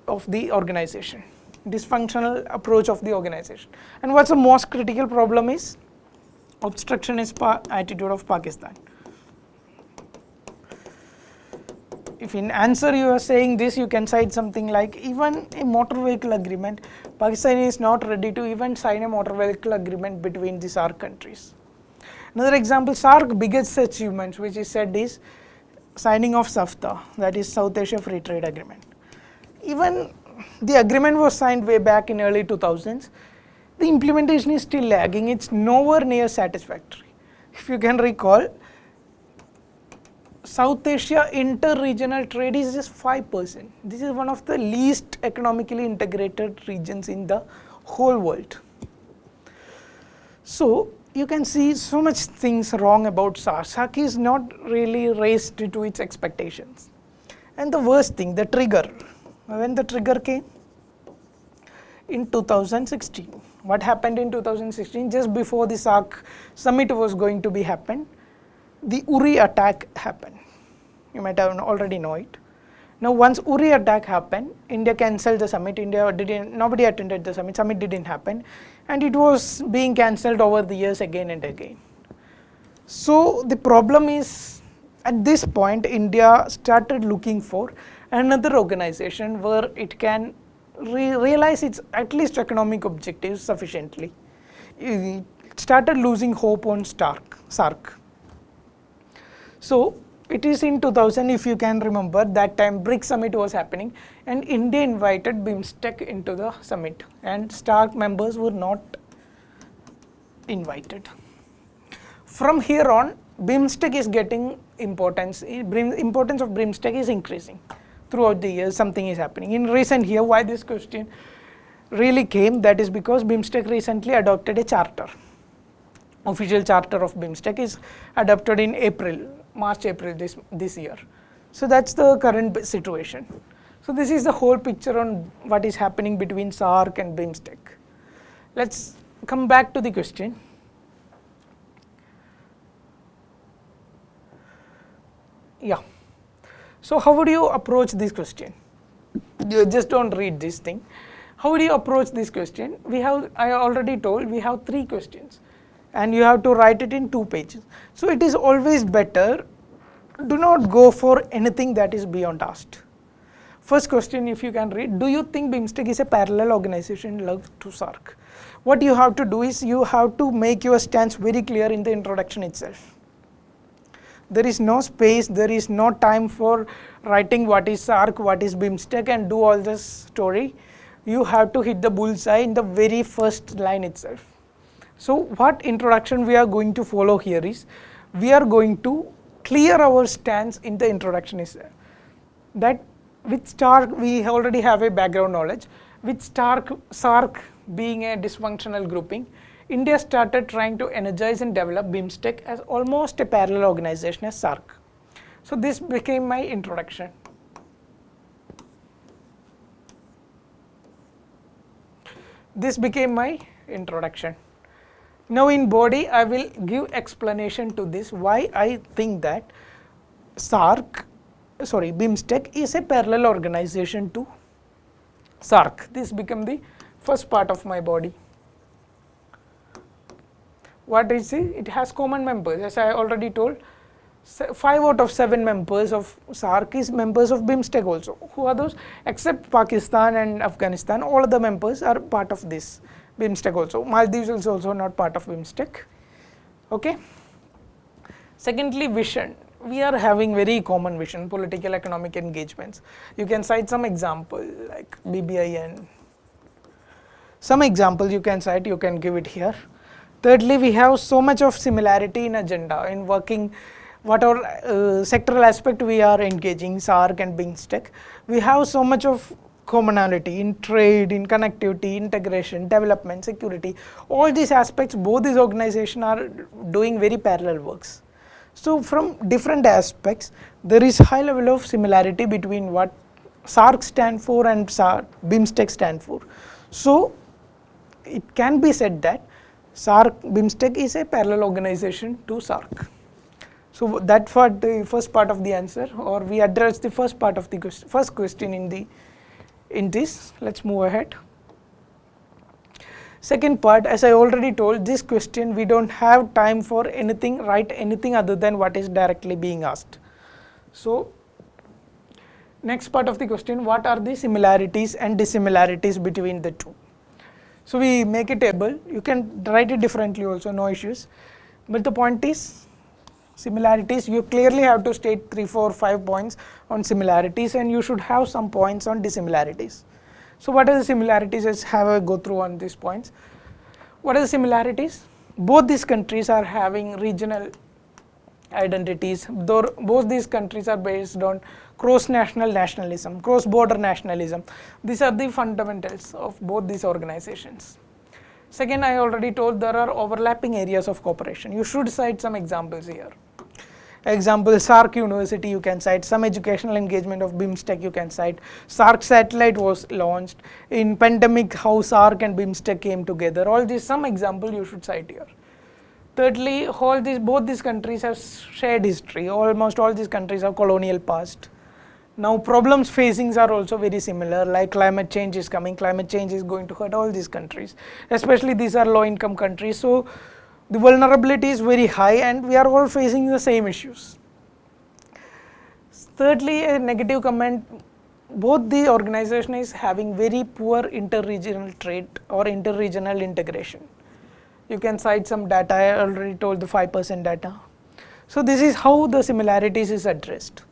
of the organization, dysfunctional approach of the organization. And what's the most critical problem is obstructionist attitude of Pakistan. If in answer you are saying this, you can cite something like, even a motor vehicle agreement, Pakistan is not ready to even sign a motor vehicle agreement between the SAARC countries. Another example, SAARC biggest achievements which is said is signing of SAFTA, that is South Asia Free Trade Agreement. Even the agreement was signed way back in early 2000s, the implementation is still lagging, it's nowhere near satisfactory. If you can recall, South Asia inter-regional trade is just 5%. This is one of the least economically integrated regions in the whole world. So you can see so much things wrong about SAARC. SAARC is not really raised to its expectations. And the worst thing, the trigger. When the trigger came? In 2016. What happened in 2016? Just before the SAARC summit was going to be happen, the Uri attack happened. You might have already know it. Now once Uri attack happened, India cancelled the summit. Nobody attended the summit. Summit didn't happen, and it was being cancelled over the years again and again. So the problem is, at this point, India started looking for another organization where it can realize its at least economic objectives sufficiently. It started losing hope on SAARC. So it is in 2000, if you can remember, that time BRICS summit was happening, and India invited BIMSTEC into the summit, and SAARC members were not invited. From here on, BIMSTEC is getting importance. Importance of BIMSTEC is increasing throughout the years. Something is happening. In recent year, why this question really came, that is because BIMSTEC recently adopted a charter. Official charter of BIMSTEC is adopted in March, April this year. So that's the current situation. So this is the whole picture on what is happening between SAARC and BIMSTEC. Let's come back to the question. Yeah. So how would you approach this question? You just don't read this thing. How would you approach this question? I already told, we have 3 questions. And you have to write it in 2 pages. So it is always better, do not go for anything that is beyond asked. First question, if you can read, do you think BIMSTEC is a parallel organization like to SAARC? What you have to do is, you have to make your stance very clear in the introduction itself. There is no space, there is no time for writing what is SAARC, what is BIMSTEC, and do all this story. You have to hit the bullseye in the very first line itself. So what introduction we are going to follow here is, we are going to clear our stance in the introduction itself. That with SAARC, we already have a background knowledge. With SAARC being a dysfunctional grouping, India started trying to energize and develop BIMSTEC as almost a parallel organization as SAARC. So this became my introduction. Now in body, I will give explanation to this, why I think that BIMSTEC is a parallel organization to SAARC. This become the first part of my body. What is it? It has common members. As I already told, 5 out of 7 members of SAARC is members of BIMSTEC also. Who are those? Except Pakistan and Afghanistan, all of the members are part of this BIMSTEC also. Maldives is also not part of BIMSTEC. Okay. Secondly, vision. We are having very common vision, political economic engagements. You can cite some example like BBIN. Some examples you can cite, you can give it here. Thirdly, we have so much of similarity in agenda, in working, whatever sectoral aspect we are engaging, SAARC and BIMSTEC. We have so much of commonality in trade, in connectivity, integration, development, security. All these aspects, both these organizations are doing very parallel works. So from different aspects, there is high level of similarity between what SAARC stand for and BIMSTEC stand for. So it can be said that SAARC BIMSTEC is a parallel organization to SAARC. So that's what the first part of the answer, or we address the first part of the first question in this. Let's move ahead. Second part, as I already told, this question we don't have time for write anything other than what is directly being asked. So next part of the question, what are the similarities and dissimilarities between the two? So we make a table. You can write it differently also, no issues. But the point is, similarities, you clearly have to state 3, 4, 5 points on similarities, and you should have some points on dissimilarities. So what are the similarities? Let's have a go through on these points. What are the similarities? Both these countries are having regional identities. Both these countries are based on cross-national nationalism, cross-border nationalism. These are the fundamentals of both these organizations. Second, I already told there are overlapping areas of cooperation. You should cite some examples here. Example, SAARC University you can cite, some educational engagement of BIMSTEC you can cite, SAARC satellite was launched, in pandemic how SAARC and BIMSTEC came together, all these some example you should cite here. Thirdly, both these countries have shared history, almost all these countries have colonial past. Now problems facing are also very similar, like climate change is coming, climate change is going to hurt all these countries, especially these are low income countries. So the vulnerability is very high and we are all facing the same issues. Thirdly, a negative comment, both the organization is having very poor inter-regional trade or inter-regional integration. You can cite some data, I already told the 5% data. So this is how the similarities is addressed.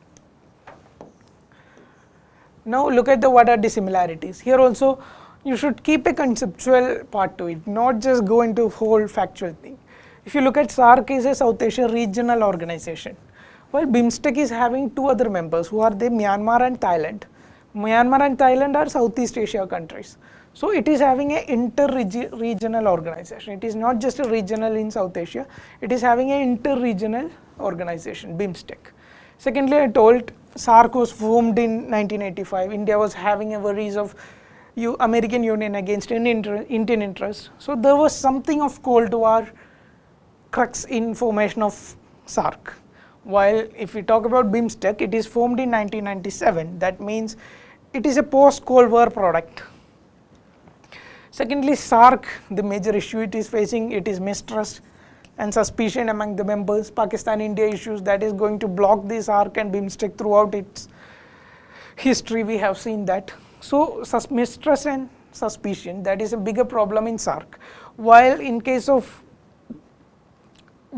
Now look at what are dissimilarities. Here also you should keep a conceptual part to it, not just go into whole factual thing. If you look at SAARC is a South Asia regional organization, while BIMSTEC is having two other members who are the Myanmar and Thailand. Myanmar and Thailand are Southeast Asia countries. So it is having an inter-regional organization. It is not just a regional in South Asia, it is having an inter-regional organization, BIMSTEC. Secondly, I told SAARC was formed in 1985. India was having a worries of American Union against Indian interests. So there was something of Cold War crux in formation of SAARC. While if we talk about BIMSTEC, it is formed in 1997. That means it is a post-Cold War product. Secondly, SAARC, the major issue it is facing, it is mistrust and suspicion among the members. Pakistan-India issues that is going to block the SAARC and BIMSTEC throughout its history. We have seen that. So mistrust and suspicion, that is a bigger problem in SAARC. While in case of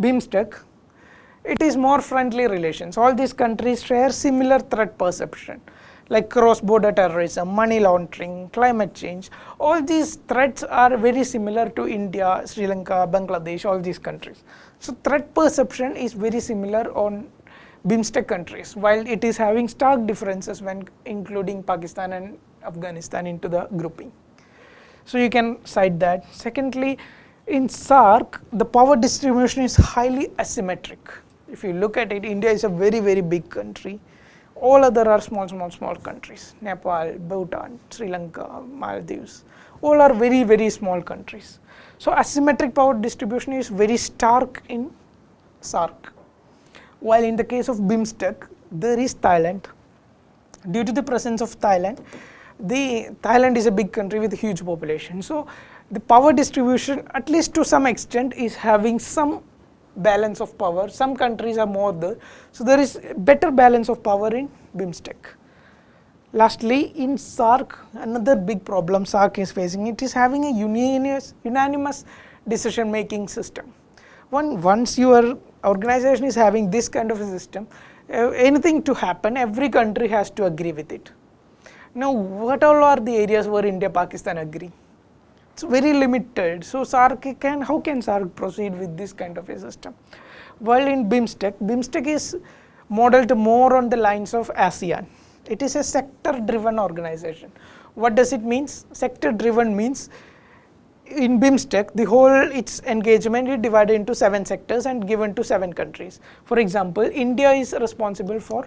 BIMSTEC, it is more friendly relations. All these countries share similar threat perception, like cross-border terrorism, money laundering, climate change. All these threats are very similar to India, Sri Lanka, Bangladesh, all these countries. So threat perception is very similar on BIMSTEC countries, while it is having stark differences when including Pakistan and Afghanistan into the grouping. So you can cite that. Secondly, in SAARC, the power distribution is highly asymmetric. If you look at it, India is a very, very big country. All other are small countries. Nepal, Bhutan, Sri Lanka, Maldives, all are very, very small countries. So asymmetric power distribution is very stark in SAARC. While in the case of BIMSTEC, there is Thailand. Due to the presence of Thailand, Thailand is a big country with a huge population. So the power distribution, at least to some extent, is having some balance of power. Some countries are more there. So there is better balance of power in BIMSTEC. Lastly, in SAARC, another big problem SAARC is facing, it is having a unanimous decision making system. Once your organization is having this kind of a system, anything to happen, every country has to agree with it. Now, what all are the areas where India, Pakistan agree? It's very limited. So how can SAARC proceed with this kind of a system? While in BIMSTEC is modeled more on the lines of ASEAN. It is a sector-driven organization. What does it mean? Sector-driven means in BIMSTEC, the whole its engagement is divided into 7 sectors and given to 7 countries. For example, India is responsible for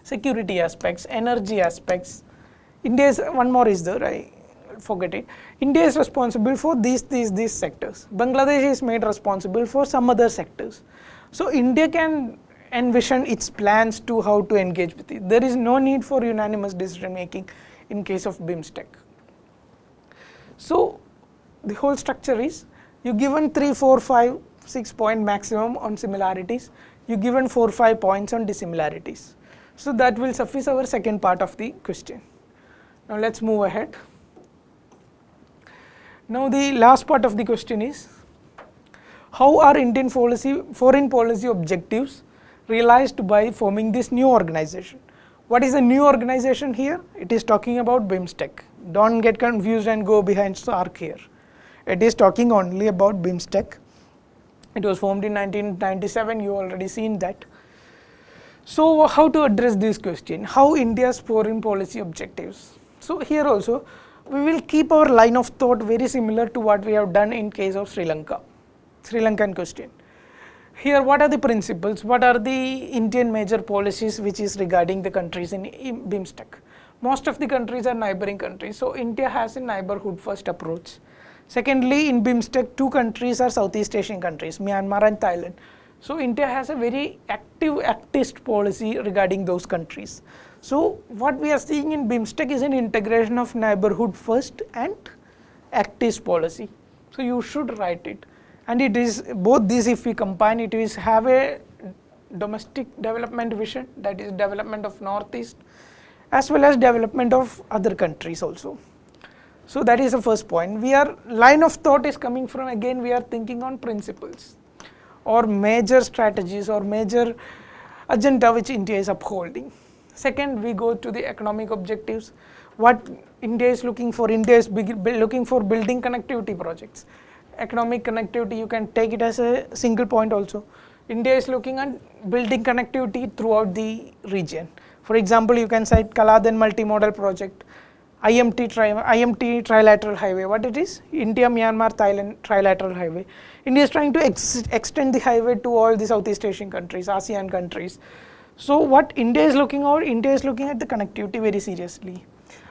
security aspects, energy aspects. India is, one more is there, I forget it. India is responsible for these sectors. Bangladesh is made responsible for some other sectors. So India can envision its plans to how to engage with it. There is no need for unanimous decision making in case of BIMSTEC. So the whole structure is, you given 3, 4, 5, 6 point maximum on similarities, you given 4, 5 points on dissimilarities. So that will suffice our second part of the question. Now let's move ahead. Now the last part of the question is, how are Indian foreign policy objectives realized by forming this new organization? What is a new organization here? It is talking about BIMSTEC. Don't get confused and go behind SAARC here. It is talking only about BIMSTEC. It was formed in 1997, you already seen that. So how to address this question? How India's foreign policy objectives? So here also, we will keep our line of thought very similar to what we have done in case of Sri Lanka, Sri Lankan question. Here, what are the principles? What are the Indian major policies which is regarding the countries in BIMSTEC? Most of the countries are neighboring countries, so India has a neighborhood first approach. Secondly, in BIMSTEC, 2 countries are Southeast Asian countries, Myanmar and Thailand. So India has a very active actist policy regarding those countries. So what we are seeing in BIMSTEC is an integration of neighborhood first and actist policy. So you should write it. And it is both these, if we combine it, is have a domestic development vision, that is development of Northeast, as well as development of other countries also. So that is the first point. Line of thought is coming from, again, we are thinking on principles or major strategies or major agenda which India is upholding. Second, we go to the economic objectives. What India is looking for, India is looking for building connectivity projects. Economic connectivity, you can take it as a single point also. India is looking at building connectivity throughout the region. For example, you can cite Kaladan multimodal project, IMT trilateral highway. What it is? India, Myanmar, Thailand trilateral highway. India is trying to extend the highway to all the Southeast Asian countries, ASEAN countries. So what India is looking at, India is looking at the connectivity very seriously.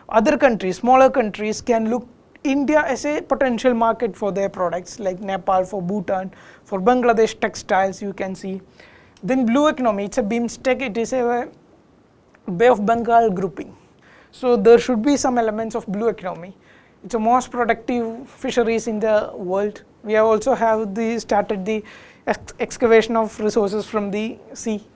Other countries, smaller countries can look India as a potential market for their products, like Nepal, for Bhutan, for Bangladesh textiles, you can see. Then blue economy, it's a BIMSTEC, it is a Bay of Bengal grouping. So there should be some elements of blue economy. It's the most productive fisheries in the world. We have also started the excavation of resources from the sea.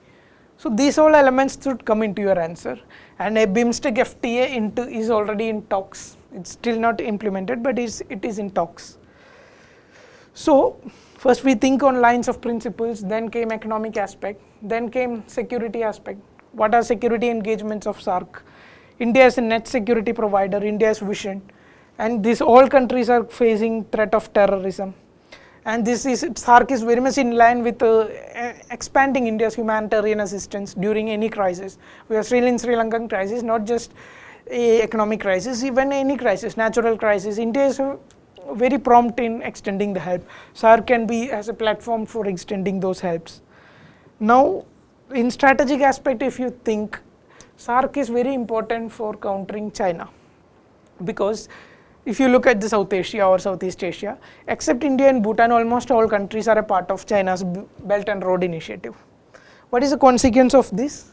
So these all elements should come into your answer. And a BIMSTEC FTA is already in talks. It's still not implemented, but it is in talks. So first we think on lines of principles, then came economic aspect, then came security aspect. What are security engagements of SAARC? India is a net security provider, India's vision, and these all countries are facing threat of terrorism. And SAARC is very much in line with expanding India's humanitarian assistance during any crisis. We are still in Sri Lankan crisis, not just economic crisis, even any crisis, natural crisis. India is very prompt in extending the help. SAARC can be as a platform for extending those helps. Now, in strategic aspect, if you think, SAARC is very important for countering China, because if you look at the South Asia or Southeast Asia, except India and Bhutan, almost all countries are a part of China's Belt and Road Initiative. What is the consequence of this?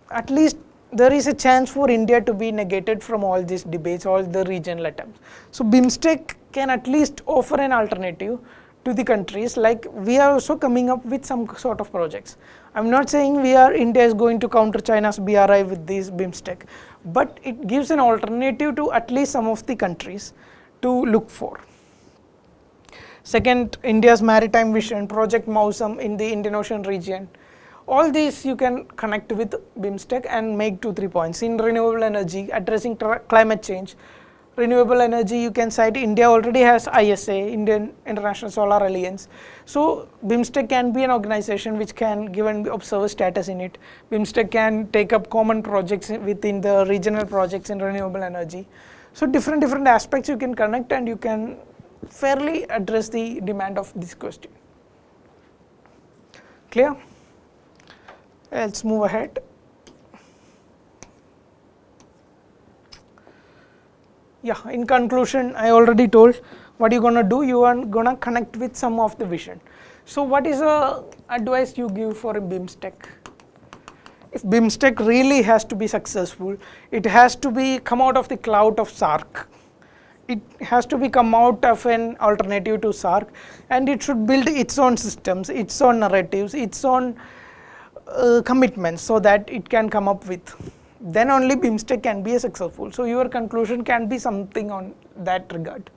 At least there is a chance for India to be negated from all these debates, all the regional attempts. So BIMSTEC can at least offer an alternative to the countries, like we are also coming up with some sort of projects. I'm not saying India is going to counter China's BRI with this BIMSTEC, but it gives an alternative to at least some of the countries to look for. Second, India's maritime vision, Project Mausam in the Indian Ocean region. All these you can connect with BIMSTEC and make 2-3 points. In renewable energy, addressing climate change. Renewable energy, you can cite India already has ISA, Indian International Solar Alliance. So BIMSTEC can be an organization which can give an observer status in it. BIMSTEC can take up common projects within the regional projects in renewable energy. So different aspects you can connect and you can fairly address the demand of this question. Clear? Let's move ahead. Yeah, in conclusion, I already told what you're gonna do. You are gonna connect with some of the vision. So what is the advice you give for a BIMSTEC? If BIMSTEC really has to be successful, it has to be come out of the cloud of SAARC. It has to be come out of an alternative to SAARC, and it should build its own systems, its own narratives, its own commitments, so that it can come up with. Then only BIMSTEC can be a successful. So your conclusion can be something on that regard.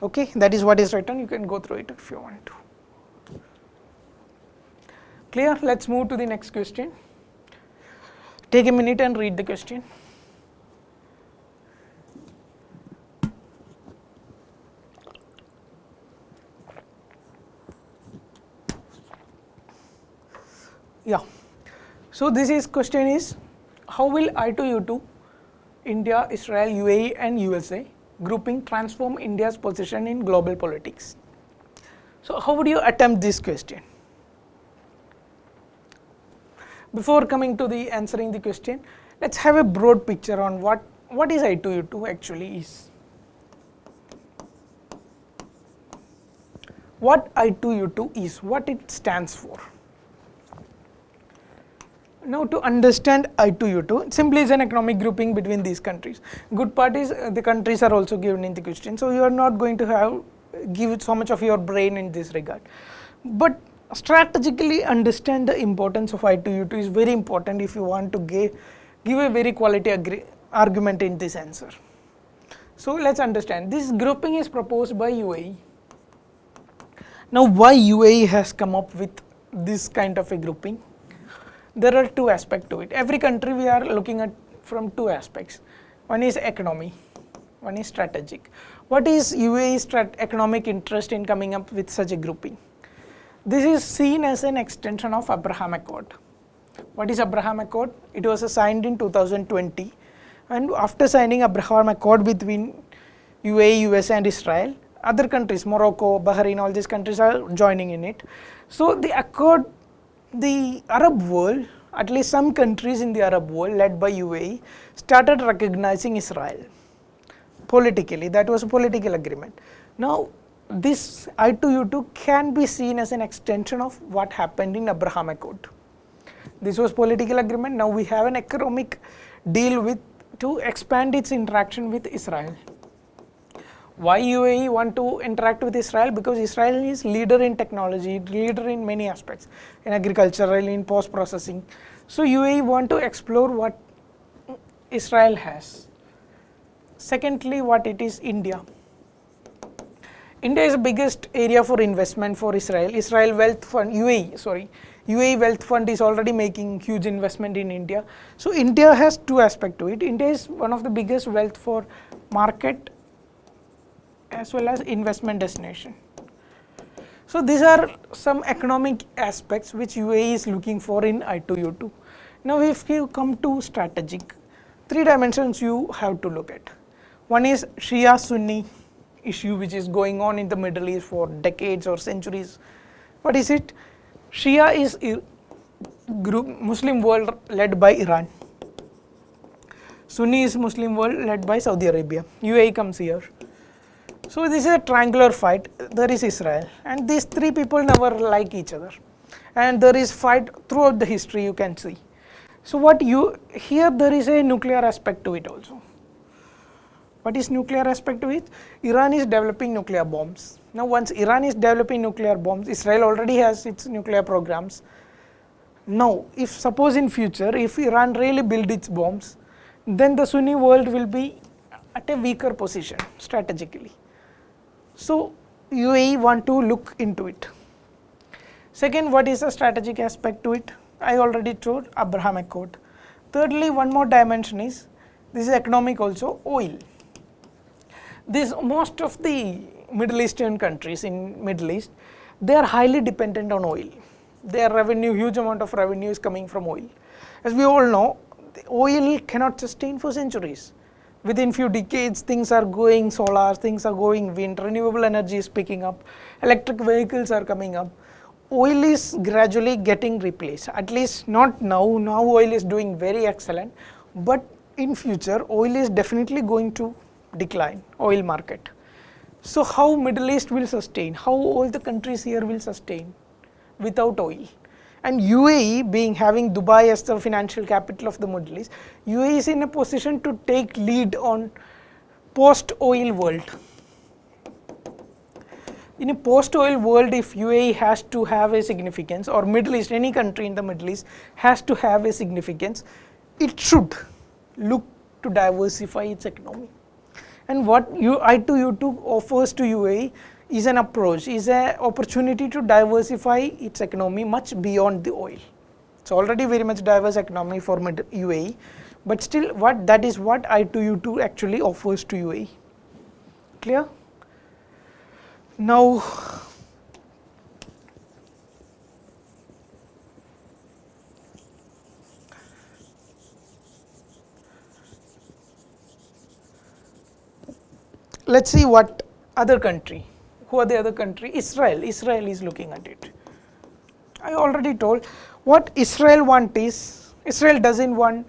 Okay, that is what is written. You can go through it if you want to. Clear? Let's move to the next question. Take a minute and read the question. Yeah. So this is question is, how will I2U2, India, Israel, UAE and USA grouping transform India's position in global politics? So how would you attempt this question? Before coming to the answering the question, let's have a broad picture on what is I2U2 actually is. What I2U2 is, what it stands for. Now to understand I2U2, simply is an economic grouping between these countries. Good part is the countries are also given in the question, so you are not going to give so much of your brain in this regard. But strategically understand the importance of I2U2 is very important if you want to give a very quality argument in this answer. So let's understand, this grouping is proposed by UAE. Now why UAE has come up with this kind of a grouping? There are two aspects to it. Every country we are looking at from two aspects. One is economy, one is strategic. What is UAE's economic interest in coming up with such a grouping? This is seen as an extension of Abraham Accord. What is Abraham Accord? It was signed in 2020, and after signing Abraham Accord between UAE, USA and Israel, other countries, Morocco, Bahrain, all these countries are joining in it. So the accord, the Arab world, at least some countries in the Arab world led by UAE, started recognizing Israel politically. That was a political agreement. Now this I2U2 can be seen as an extension of what happened in Abraham Accord. This was political agreement. Now we have an economic deal to expand its interaction with Israel. Why UAE want to interact with Israel? Because Israel is leader in technology, leader in many aspects, in agriculture, in post-processing. So UAE want to explore what Israel has. Secondly, what it is India. India is the biggest area for investment for Israel. UAE Wealth Fund is already making huge investment in India. So India has two aspects to it. India is one of the biggest wealth for market as well as investment destination. So these are some economic aspects which UAE is looking for in I2U2. Now if you come to strategic, three dimensions you have to look at. One is Shia Sunni issue which is going on in the Middle East for decades or centuries. What is it? Shia is Muslim world led by Iran. Sunni is Muslim world led by Saudi Arabia. UAE comes here. So this is a triangular fight. There is Israel, and these three people never like each other, and there is fight throughout the history you can see. So here there is a nuclear aspect to it also. What is nuclear aspect to it? Iran is developing nuclear bombs. Now once Iran is developing nuclear bombs, Israel already has its nuclear programs. Now if suppose in future if Iran really build its bombs, then the Sunni world will be at a weaker position strategically. So UAE want to look into it. Second, what is the strategic aspect to it? I already told Abraham Accord. Thirdly, one more dimension is, this is economic also, oil. Most of the Middle Eastern countries in Middle East, they are highly dependent on oil. Their revenue, huge amount of revenue is coming from oil. As we all know, the oil cannot sustain for centuries. Within few decades, things are going solar, things are going wind, renewable energy is picking up, electric vehicles are coming up. Oil is gradually getting replaced, at least not now. Now oil is doing very excellent, but in future oil is definitely going to decline, oil market. So how Middle East will sustain, how all the countries here will sustain without oil? And UAE, being having Dubai as the financial capital of the Middle East, UAE is in a position to take lead on post-oil world. In a post-oil world, if UAE has to have a significance, or Middle East, any country in the Middle East has to have a significance, it should look to diversify its economy. And what I2U2 offers to UAE is an approach, is an opportunity to diversify its economy much beyond the oil. It's already very much diverse economy for UAE, but still that is what I2U2 actually offers to UAE. Clear? Now, let's see what other country. Who are the other country? Israel. Israel is looking at it. I already told what Israel want is, Israel doesn't want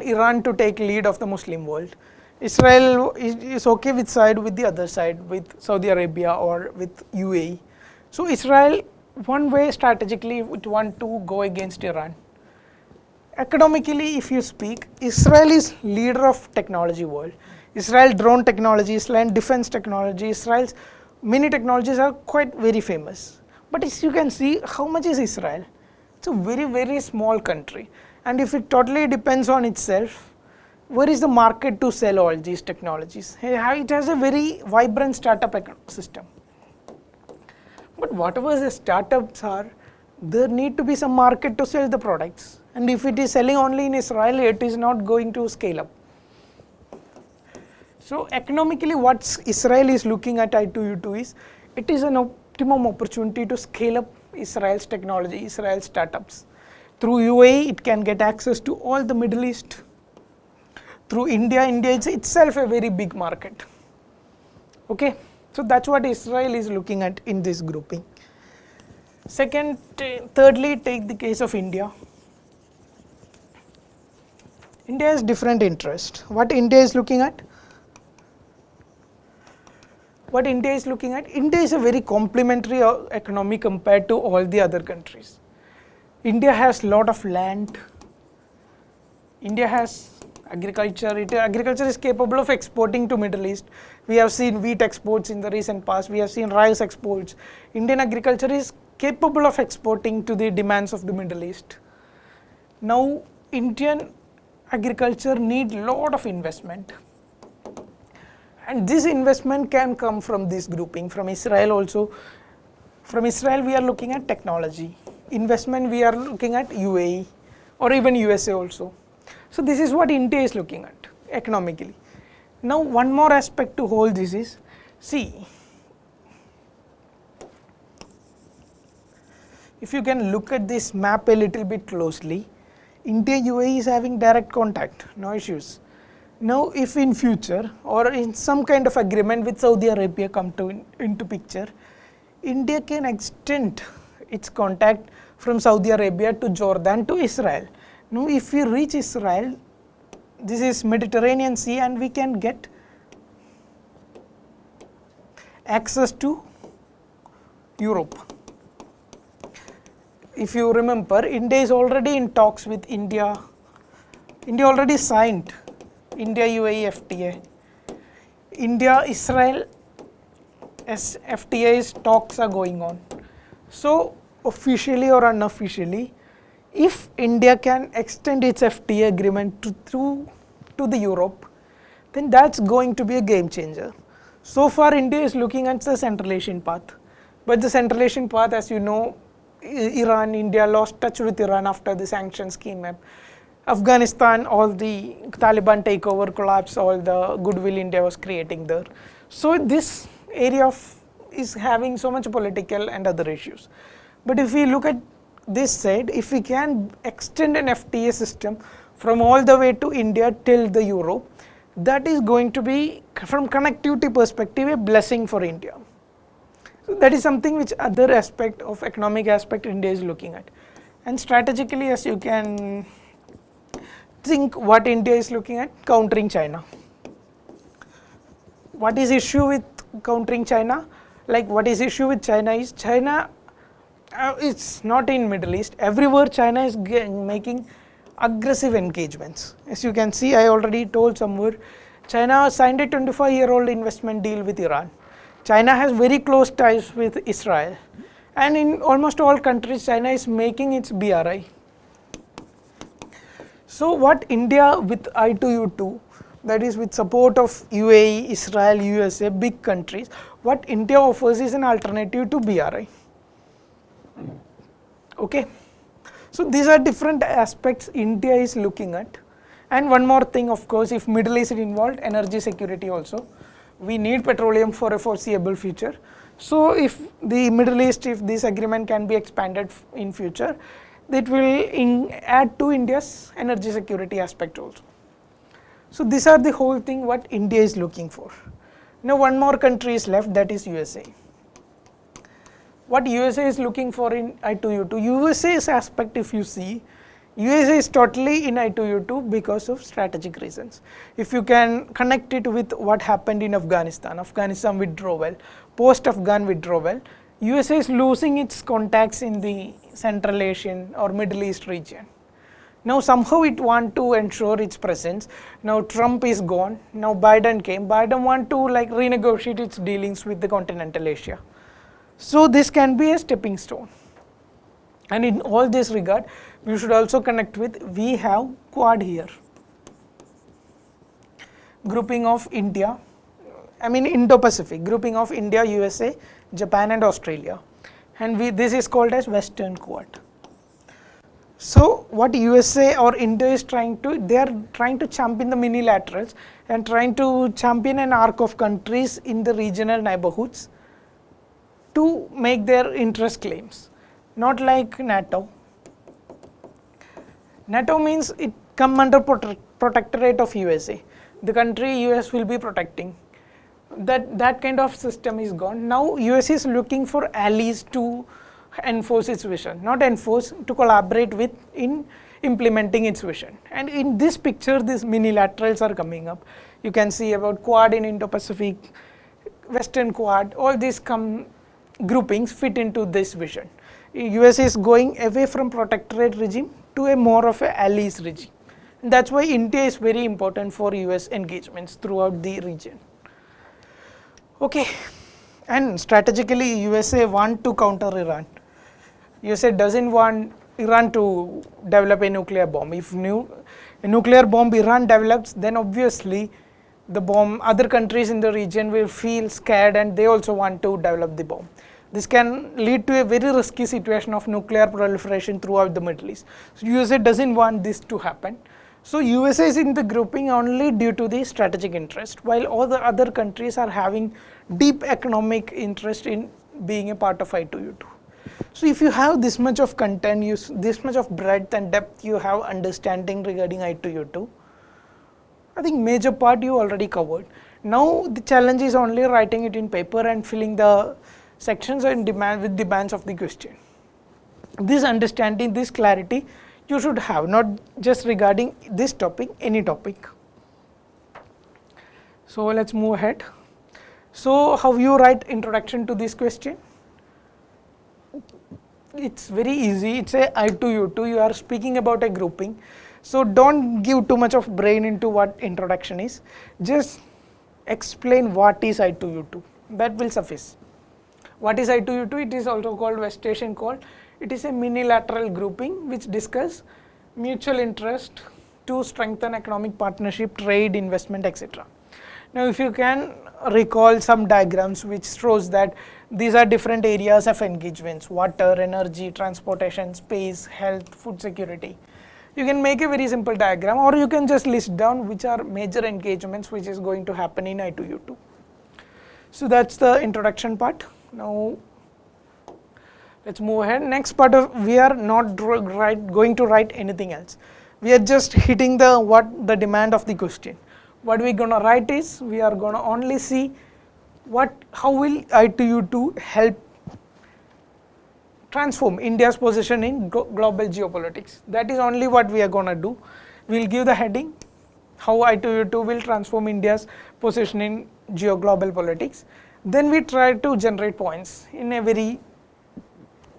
Iran to take lead of the Muslim world. Israel is okay with side with the other side, with Saudi Arabia or with UAE. So Israel, one way strategically, it want to go against Iran. Economically, if you speak, Israel is leader of technology world. Israel drone technology, Israel defense technology, Israel's many technologies are quite very famous. But as you can see, how much is Israel? It's a very, very small country. And if it totally depends on itself, where is the market to sell all these technologies? It has a very vibrant startup ecosystem. But whatever the startups are, there need to be some market to sell the products. And if it is selling only in Israel, it is not going to scale up. So economically, what Israel is looking at I2U2 is, it is an optimum opportunity to scale up Israel's technology, Israel's startups. Through UAE, it can get access to all the Middle East. Through India, India is itself a very big market. Okay, so that's what Israel is looking at in this grouping. Thirdly, take the case of India. India has different interest. What India is looking at? India is a very complementary economy compared to all the other countries. India has lot of land. India has agriculture. Agriculture is capable of exporting to Middle East. We have seen wheat exports in the recent past. We have seen rice exports. Indian agriculture is capable of exporting to the demands of the Middle East. Now, Indian agriculture need lot of investment, and this investment can come from this grouping, from Israel also. From Israel, we are looking at technology. Investment, we are looking at UAE or even USA also. So this is what India is looking at economically. Now, one more aspect to hold this is, see, if you can look at this map a little bit closely, India UAE is having direct contact, no issues. Now, if in future or in some kind of agreement with Saudi Arabia come into picture, India can extend its contact from Saudi Arabia to Jordan to Israel. Now, if we reach Israel, this is Mediterranean Sea, and we can get access to Europe. If you remember, India is already in talks with India. India already signed India-UAE FTA. India-Israel FTA's talks are going on. So, officially or unofficially, if India can extend its FTA agreement to the Europe, then that's going to be a game changer. So far, India is looking at the Central Asian path. But the Central Asian path, as you know, India lost touch with Iran after the sanctions came up. Afghanistan, all the Taliban takeover collapse, all the goodwill India was creating there. So this area is having so much political and other issues. But if we look at this said, if we can extend an FTA system from all the way to India till the Europe, that is going to be, from connectivity perspective, a blessing for India. So that is something which other aspect of economic aspect India is looking at. And strategically, as you can think what India is looking at, countering China. What is issue with countering China? Like, what is issue with China is, China, it's not in Middle East, everywhere China is making aggressive engagements. As you can see, I already told somewhere, China signed a 25-year-old investment deal with Iran. China has very close ties with Israel. And in almost all countries, China is making its BRI. So what India with I2U2, that is with support of UAE, Israel, USA, big countries, what India offers is an alternative to BRI. Okay. So these are different aspects India is looking at. And one more thing, of course, if Middle East is involved, energy security also. We need petroleum for a foreseeable future. So if the Middle East, if this agreement can be expanded in future, it will add to India's energy security aspect also. So these are the whole thing what India is looking for. Now one more country is left, that is USA. What USA is looking for in I2U2, USA's aspect, if you see, USA is totally in I2U2 because of strategic reasons. If you can connect it with what happened in Afghanistan, Afghanistan withdrawal, post-Afghan withdrawal, USA is losing its contacts in the Central Asian or Middle East region. Now somehow it want to ensure its presence. Now Trump is gone, now Biden came, Biden want to like renegotiate its dealings with the continental Asia. So this can be a stepping stone. And in all this regard, we should also connect with, we have Quad here. Grouping of India, I mean Indo-Pacific, grouping of India, USA, Japan and Australia. And this is called as Western Quad. So what USA or India is trying to, they are trying to champion the minilaterals and trying to champion an arc of countries in the regional neighborhoods to make their interest claims, not like NATO. NATO means it come under protectorate of USA. The country US will be protecting. That kind of system is gone. Now US is looking for allies to enforce its vision, not enforce, to collaborate with in implementing its vision. And in this picture, these minilaterals are coming up. You can see about Quad in Indo-Pacific, Western Quad, all these groupings fit into this vision. US is going away from protectorate regime to a more of a allies regime. And that's why India is very important for US engagements throughout the region. Okay, and strategically USA want to counter Iran. USA doesn't want Iran to develop a nuclear bomb. If a nuclear bomb Iran develops, then obviously the bomb, other countries in the region will feel scared and they also want to develop the bomb. This can lead to a very risky situation of nuclear proliferation throughout the Middle East. So USA doesn't want this to happen. So USA is in the grouping only due to the strategic interest, while all the other countries are having deep economic interest in being a part of I2U2. So if you have this much of content, this much of breadth and depth, you have understanding regarding I2U2, I think major part you already covered. Now the challenge is only writing it in paper and filling the sections and with demands of the question. This understanding, this clarity you should have, not just regarding this topic, any topic. So let's move ahead. So how you write introduction to this question? It's very easy. It's a I2U2. You are speaking about a grouping. So don't give too much of brain into what introduction is. Just explain what is I2U2. That will suffice. What is I2U2? It is also called West Asian Quad. It is a minilateral grouping which discuss mutual interest to strengthen economic partnership, trade, investment, etc. Now if you can recall some diagrams which shows that these are different areas of engagements: water, energy, transportation, space, health, food security. You can make a very simple diagram, or you can just list down which are major engagements which is going to happen in I2U2. So that's the introduction part. Now Let's move ahead. Next part of, we are not going to write anything else. We are just hitting the demand of the question. What we're going to write is, we are going to only see how will I2U2 help transform India's position in global geopolitics. That is only what we are going to do. We'll give the heading, how I2U2 will transform India's position in global politics. Then we try to generate points in a very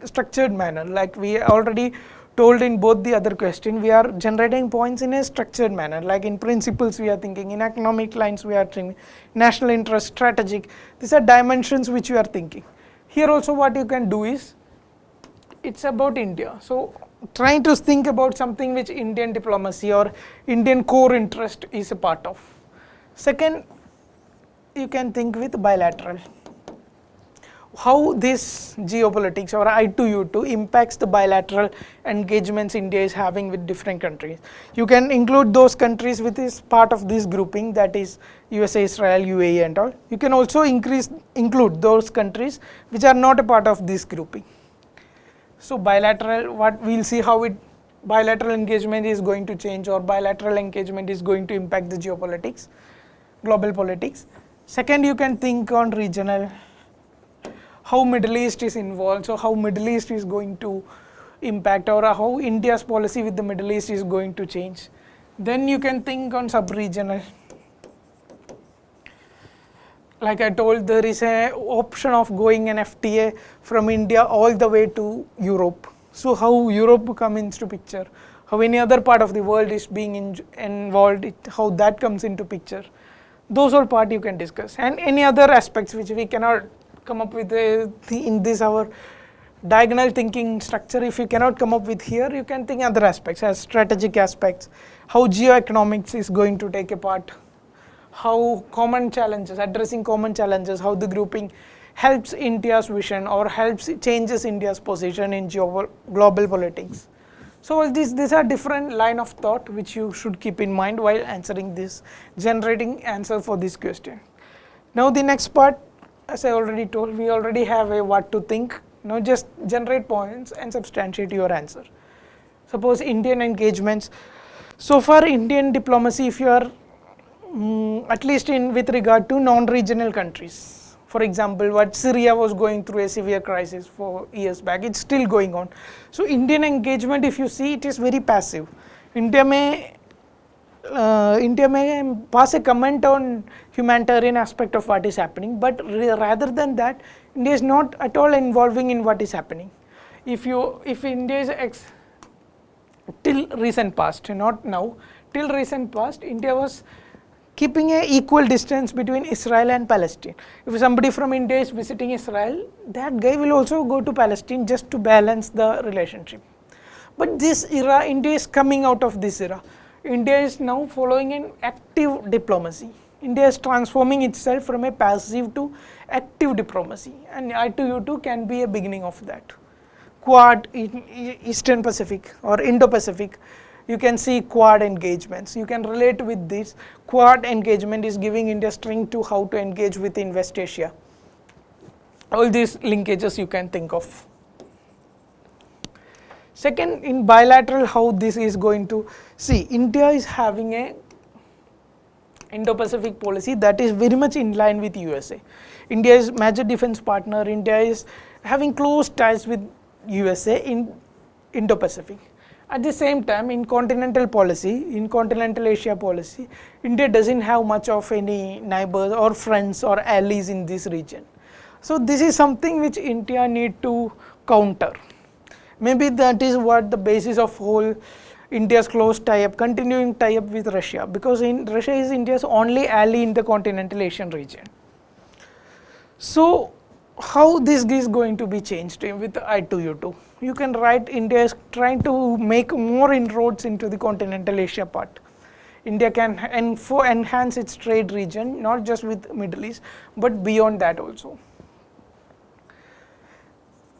structured manner. Like we already told in both the other question, we are generating points in a structured manner. Like in principles we are thinking, in economic lines we are thinking, national interest, strategic. These are dimensions which we are thinking. Here also what you can do is, it's about India. So trying to think about something which Indian diplomacy or Indian core interest is a part of. Second, you can think with bilateral. How this geopolitics or I2U2 impacts the bilateral engagements India is having with different countries. You can include those countries with this part of this grouping, that is USA, Israel, UAE and all. You can also include those countries which are not a part of this grouping. So bilateral, what we'll see how bilateral engagement is going to change, or bilateral engagement is going to impact the geopolitics, global politics. Second, you can think on regional, how Middle East is involved, so how Middle East is going to impact, or how India's policy with the Middle East is going to change. Then you can think on sub-regional. Like I told, there is an option of going an FTA from India all the way to Europe. So how Europe comes into picture, how any other part of the world is being involved, how that comes into picture. Those all part you can discuss, and any other aspects which we cannot come up with in this our diagonal thinking structure. If you cannot come up with here, you can think other aspects as strategic aspects, how geoeconomics is going to take a part, how common challenges, addressing common challenges, how the grouping helps India's vision or changes India's position in global politics. So these are different line of thought which you should keep in mind while answering this, generating answer for this question. Now the next part, as I already told, we already have a what to think. Now just generate points and substantiate your answer. Suppose Indian engagements. So far Indian diplomacy, if you are at least with regard to non-regional countries. For example, what Syria was going through a severe crisis 4 years back, it's still going on. So Indian engagement, if you see, it is very passive. India may pass a comment on humanitarian aspect of what is happening, but rather than that, India is not at all involving in what is happening. If India is till recent past, not now, till recent past, India was keeping an equal distance between Israel and Palestine. If somebody from India is visiting Israel, that guy will also go to Palestine just to balance the relationship. But this era, India is coming out of this era. India is now following an active diplomacy. India is transforming itself from a passive to active diplomacy, and I2U2 can be a beginning of that. Quad in Eastern Pacific or Indo-Pacific, you can see Quad engagements. You can relate with this. Quad engagement is giving India strength to how to engage within West Asia. All these linkages you can think of. Second, in bilateral, how this is going to see, India is having a Indo-Pacific policy that is very much in line with USA. India is major defense partner. India is having close ties with USA in Indo-Pacific. At the same time, in continental policy, in continental Asia policy, India doesn't have much of any neighbors or friends or allies in this region. So this is something which India need to counter. Maybe that is what the basis of whole India's close tie-up, continuing tie-up with Russia, because Russia is India's only ally in the continental Asian region. So how this is going to be changed with I2U2? You can write India is trying to make more inroads into the continental Asia part. India can enhance its trade region, not just with Middle East, but beyond that also.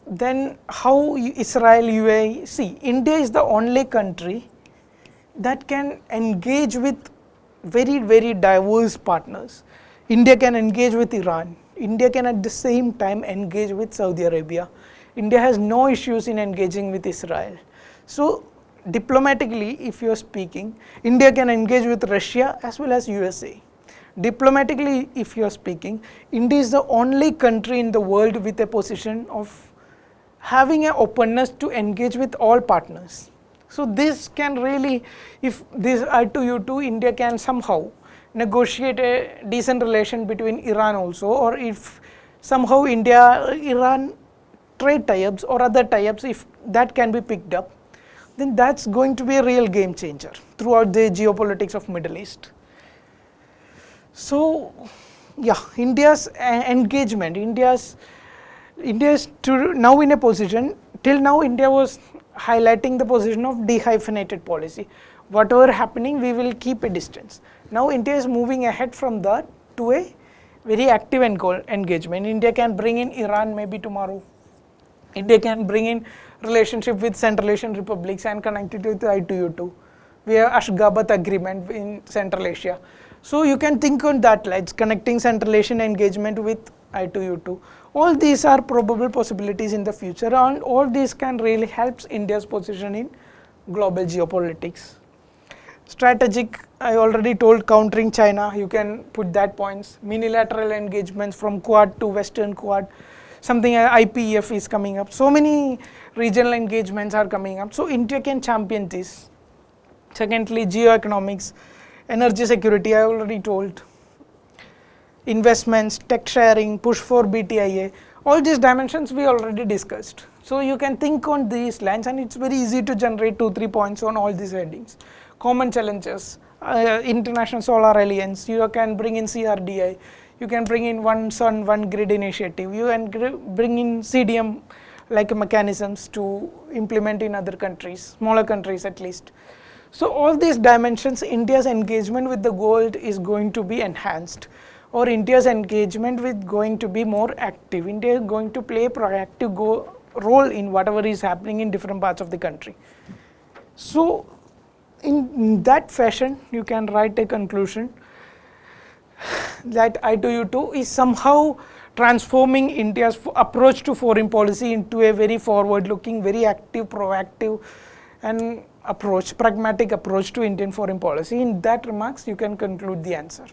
Then how Israel, UAE, see, India is the only country that can engage with very, very diverse partners. India can engage with Iran. India can at the same time engage with Saudi Arabia. India has no issues in engaging with Israel. So diplomatically, if you are speaking, India can engage with Russia as well as USA. Diplomatically, if you are speaking, India is the only country in the world with a position of having an openness to engage with all partners. So this can really, if this I2U2, India can somehow negotiate a decent relation between Iran also, or if somehow India-Iran trade tie-ups or other tie-ups, if that can be picked up, then that's going to be a real game changer throughout the geopolitics of Middle East. So yeah, India's engagement, India is now in a position, till now India was highlighting the position of dehyphenated policy. Whatever happening, we will keep a distance. Now India is moving ahead from that to a very active engagement. India can bring in Iran maybe tomorrow. India can bring in relationship with Central Asian republics and connect it with I2U2. We have Ashgabat agreement in Central Asia. So you can think on that lines, connecting Central Asian engagement with I2U2. All these are probable possibilities in the future, and all these can really help India's position in global geopolitics. Strategic, I already told, countering China, you can put that points. Unilateral engagements from Quad to Western Quad, something IPEF is coming up. So many regional engagements are coming up. So India can champion this. Secondly, geoeconomics, energy security, I already told. Investments, tech sharing, push for BTIA, all these dimensions we already discussed. So you can think on these lines, and it's very easy to generate 2-3 points on all these headings. Common challenges, International Solar Alliance, you can bring in CRDI, you can bring in One Sun, One Grid initiative, you can bring in CDM like mechanisms to implement in other countries, smaller countries at least. So all these dimensions, India's engagement with the world is going to be enhanced, or India's engagement with going to be more active. India is going to play a proactive role in whatever is happening in different parts of the country. So in that fashion, you can write a conclusion that I2U2 is somehow transforming India's approach to foreign policy into a very forward-looking, very active, proactive and pragmatic approach to Indian foreign policy. In that remarks, you can conclude the answer.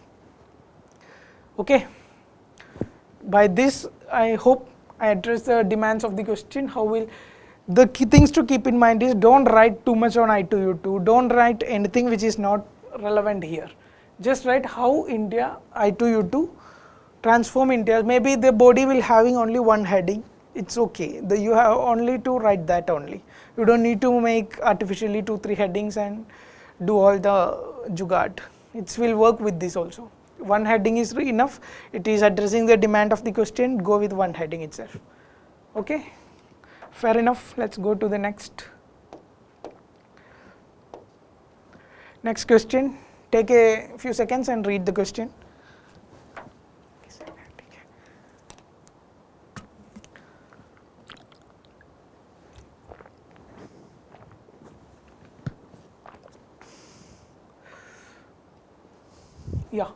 Okay. By this, I hope I address the demands of the question. The key things to keep in mind is, don't write too much on I2U2, don't write anything which is not relevant here. Just write how India, I2U2 transform India. Maybe the body will having only one heading, it's okay. You have only to write that only. You don't need to make artificially 2-3 headings and do all the jugaad. It will work with this also. One heading is enough. It is addressing the demand of the question. Go with one heading itself. Okay, fair enough. Let's go to the next question. Take a few seconds and read the question. Yeah.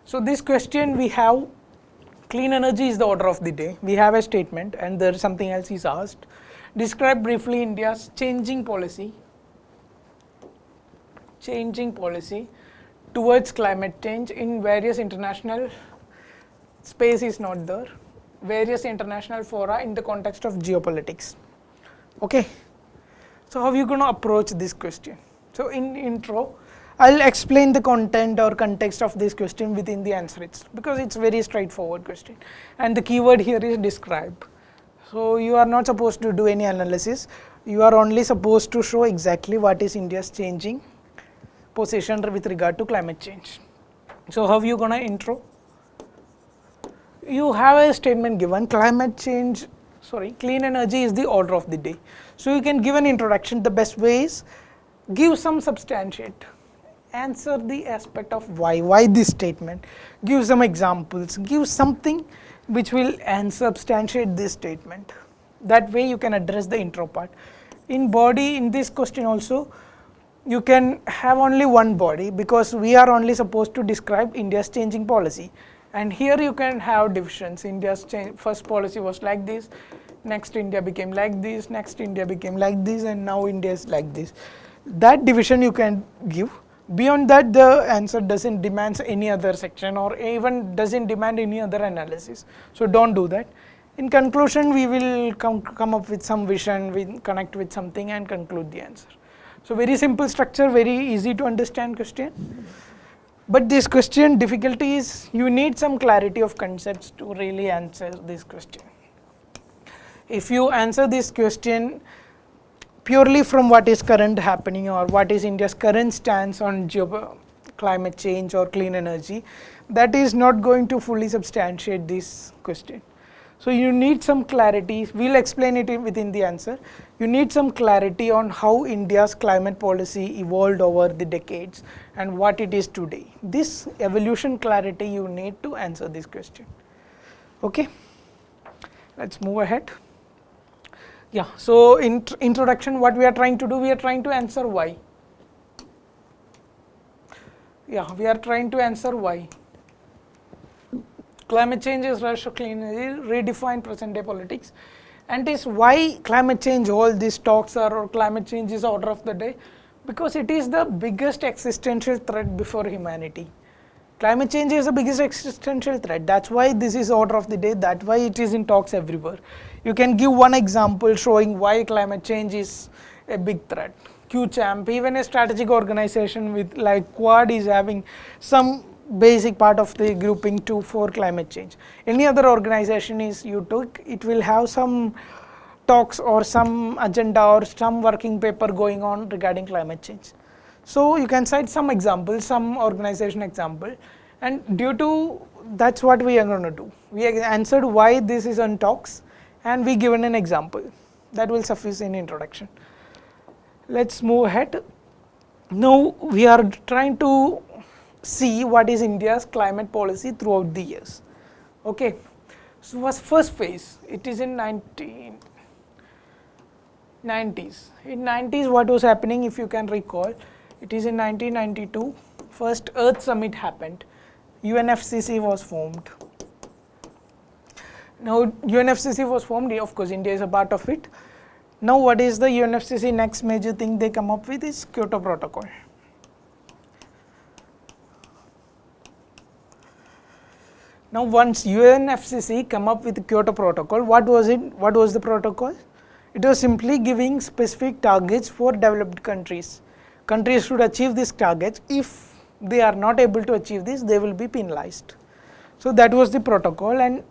So this question, we have clean energy is the order of the day. We have a statement and there is something else is asked. Describe briefly India's changing policy towards climate change in various international, space is not there, various international fora in the context of geopolitics. Okay. So how are you going to approach this question? So in intro, I'll explain the content or context of this question within the answer itself, because it's very straightforward question. And the keyword here is describe. So you are not supposed to do any analysis. You are only supposed to show exactly what is India's changing position with regard to climate change. So how are you going to intro? You have a statement given, clean energy is the order of the day. So you can give an introduction. The best way is give some substantiate. Answer the aspect of why this statement, give some examples, give something which will substantiate this statement. That way you can address the intro part. In body, in this question also, you can have only one body, because we are only supposed to describe India's changing policy. And here you can have divisions. India's first policy was like this, next India became like this, next India became like this, and now India is like this. That division you can give. Beyond that, the answer doesn't demand any other section or even doesn't demand any other analysis. So don't do that. In conclusion, we will come up with some vision, we connect with something and conclude the answer. So very simple structure, very easy to understand question. But this question difficulty is you need some clarity of concepts to really answer this question. If you answer this question purely from what is current happening or what is India's current stance on climate change or clean energy, that is not going to fully substantiate this question. So you need some clarity, we'll explain it within the answer. You need some clarity on how India's climate policy evolved over the decades and what it is today. This evolution clarity you need to answer this question. Okay, let's move ahead. Yeah, so in introduction, what we are trying to do, we are trying to answer why. Yeah, we are trying to answer why. Climate change is rush to clean energy, redefine present day politics, and is why climate change, all these talks are, or climate change is order of the day, because it is the biggest existential threat before humanity. Climate change is the biggest existential threat. That's why this is order of the day. That's why it is in talks everywhere. You can give one example showing why climate change is a big threat. QChamp, even a strategic organization with like Quad is having some basic part of the grouping too for climate change. Any other organization is you took, it will have some talks or some agenda or some working paper going on regarding climate change. So you can cite some examples, some organization example, and due to that's what we are going to do. We answered why this is on talks and we given an example. That will suffice in introduction. Let's move ahead. Now we are trying to see what is India's climate policy throughout the years. Okay, so was first phase, it is in 1990s. In 90s what was happening, if you can recall, it is in 1992, first Earth Summit happened, UNFCCC was formed. Now UNFCCC was formed, of course India is a part of it. Now what is the UNFCCC next major thing they come up with is Kyoto Protocol. Now once UNFCCC come up with the Kyoto Protocol, what was it? What was the protocol? It was simply giving specific targets for developed countries. Countries should achieve these targets. If they are not able to achieve this, they will be penalized. So that was the protocol, and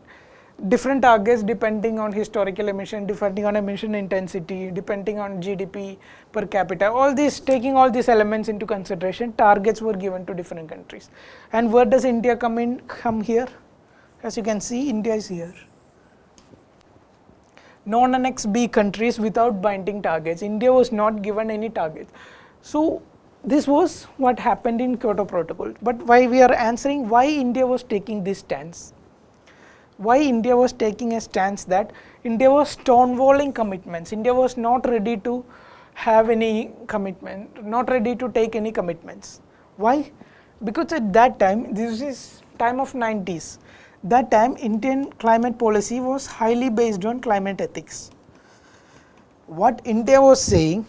different targets depending on historical emission, depending on emission intensity, depending on GDP per capita, all these, taking all these elements into consideration, targets were given to different countries. And where does India come here? As you can see, India is here. Non-Annex B countries without binding targets. India was not given any targets. So this was what happened in Kyoto Protocol. But why we are answering why India was taking this stance. Why India was taking a stance that India was stonewalling commitments. India was not ready to have any commitment, not ready to take any commitments. Why? Because at that time, this is time of 90s. That time Indian climate policy was highly based on climate ethics. What India was saying,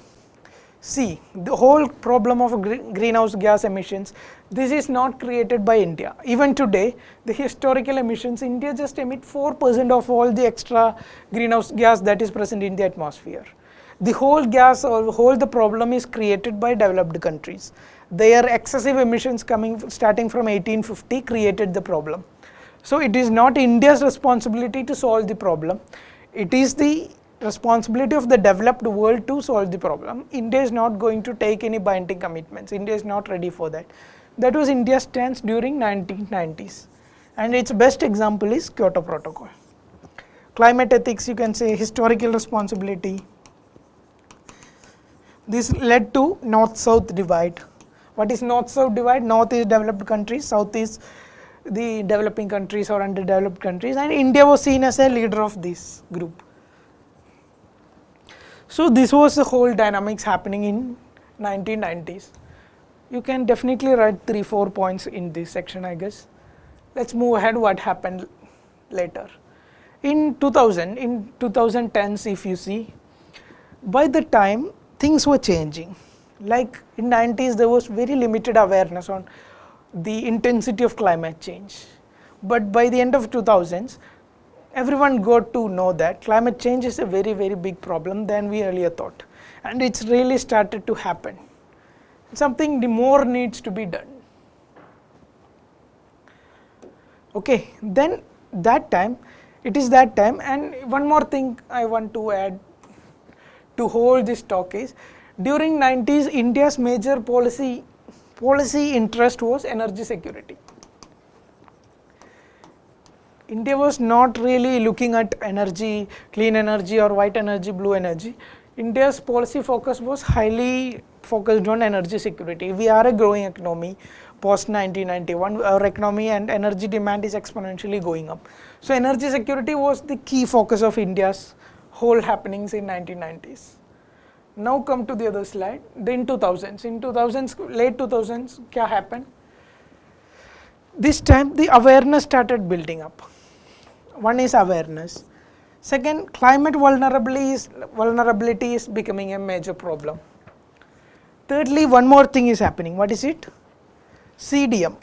see, the whole problem of greenhouse gas emissions, this is not created by India. Even today, the historical emissions, India just emit 4% of all the extra greenhouse gas that is present in the atmosphere. The whole gas or whole the problem is created by developed countries. Their excessive emissions starting from 1850 created the problem. So it is not India's responsibility to solve the problem. It is the responsibility of the developed world to solve the problem. India is not going to take any binding commitments. India is not ready for that. That was India's stance during 1990s. And its best example is Kyoto Protocol. Climate ethics, you can say historical responsibility. This led to North-South divide. What is North-South divide? North is developed countries, South is the developing countries or underdeveloped countries, and India was seen as a leader of this group. So this was the whole dynamics happening in 1990s. You can definitely write 3-4 points in this section, I guess. Let's move ahead what happened later. in 2010s, if you see, by the time things were changing, like in 90s there was very limited awareness on the intensity of climate change, but by the end of 2000s everyone got to know that climate change is a very big problem than we earlier thought, and it's really started to happen. Something more needs to be done. Okay, then it is that time, and one more thing I want to add to hold this talk is, during 90s India's major policy interest was energy security. India was not really looking at energy, clean energy or white energy, blue energy. India's policy focus was highly focused on energy security. We are a growing economy post 1991, our economy and energy demand is exponentially going up. So energy security was the key focus of India's whole happenings in 1990s. Now come to the other slide, in 2000s, late 2000s, क्या happened? This time the awareness started building up. One is awareness. Second, climate vulnerability is becoming a major problem. Thirdly, one more thing is happening. What is it? CDM.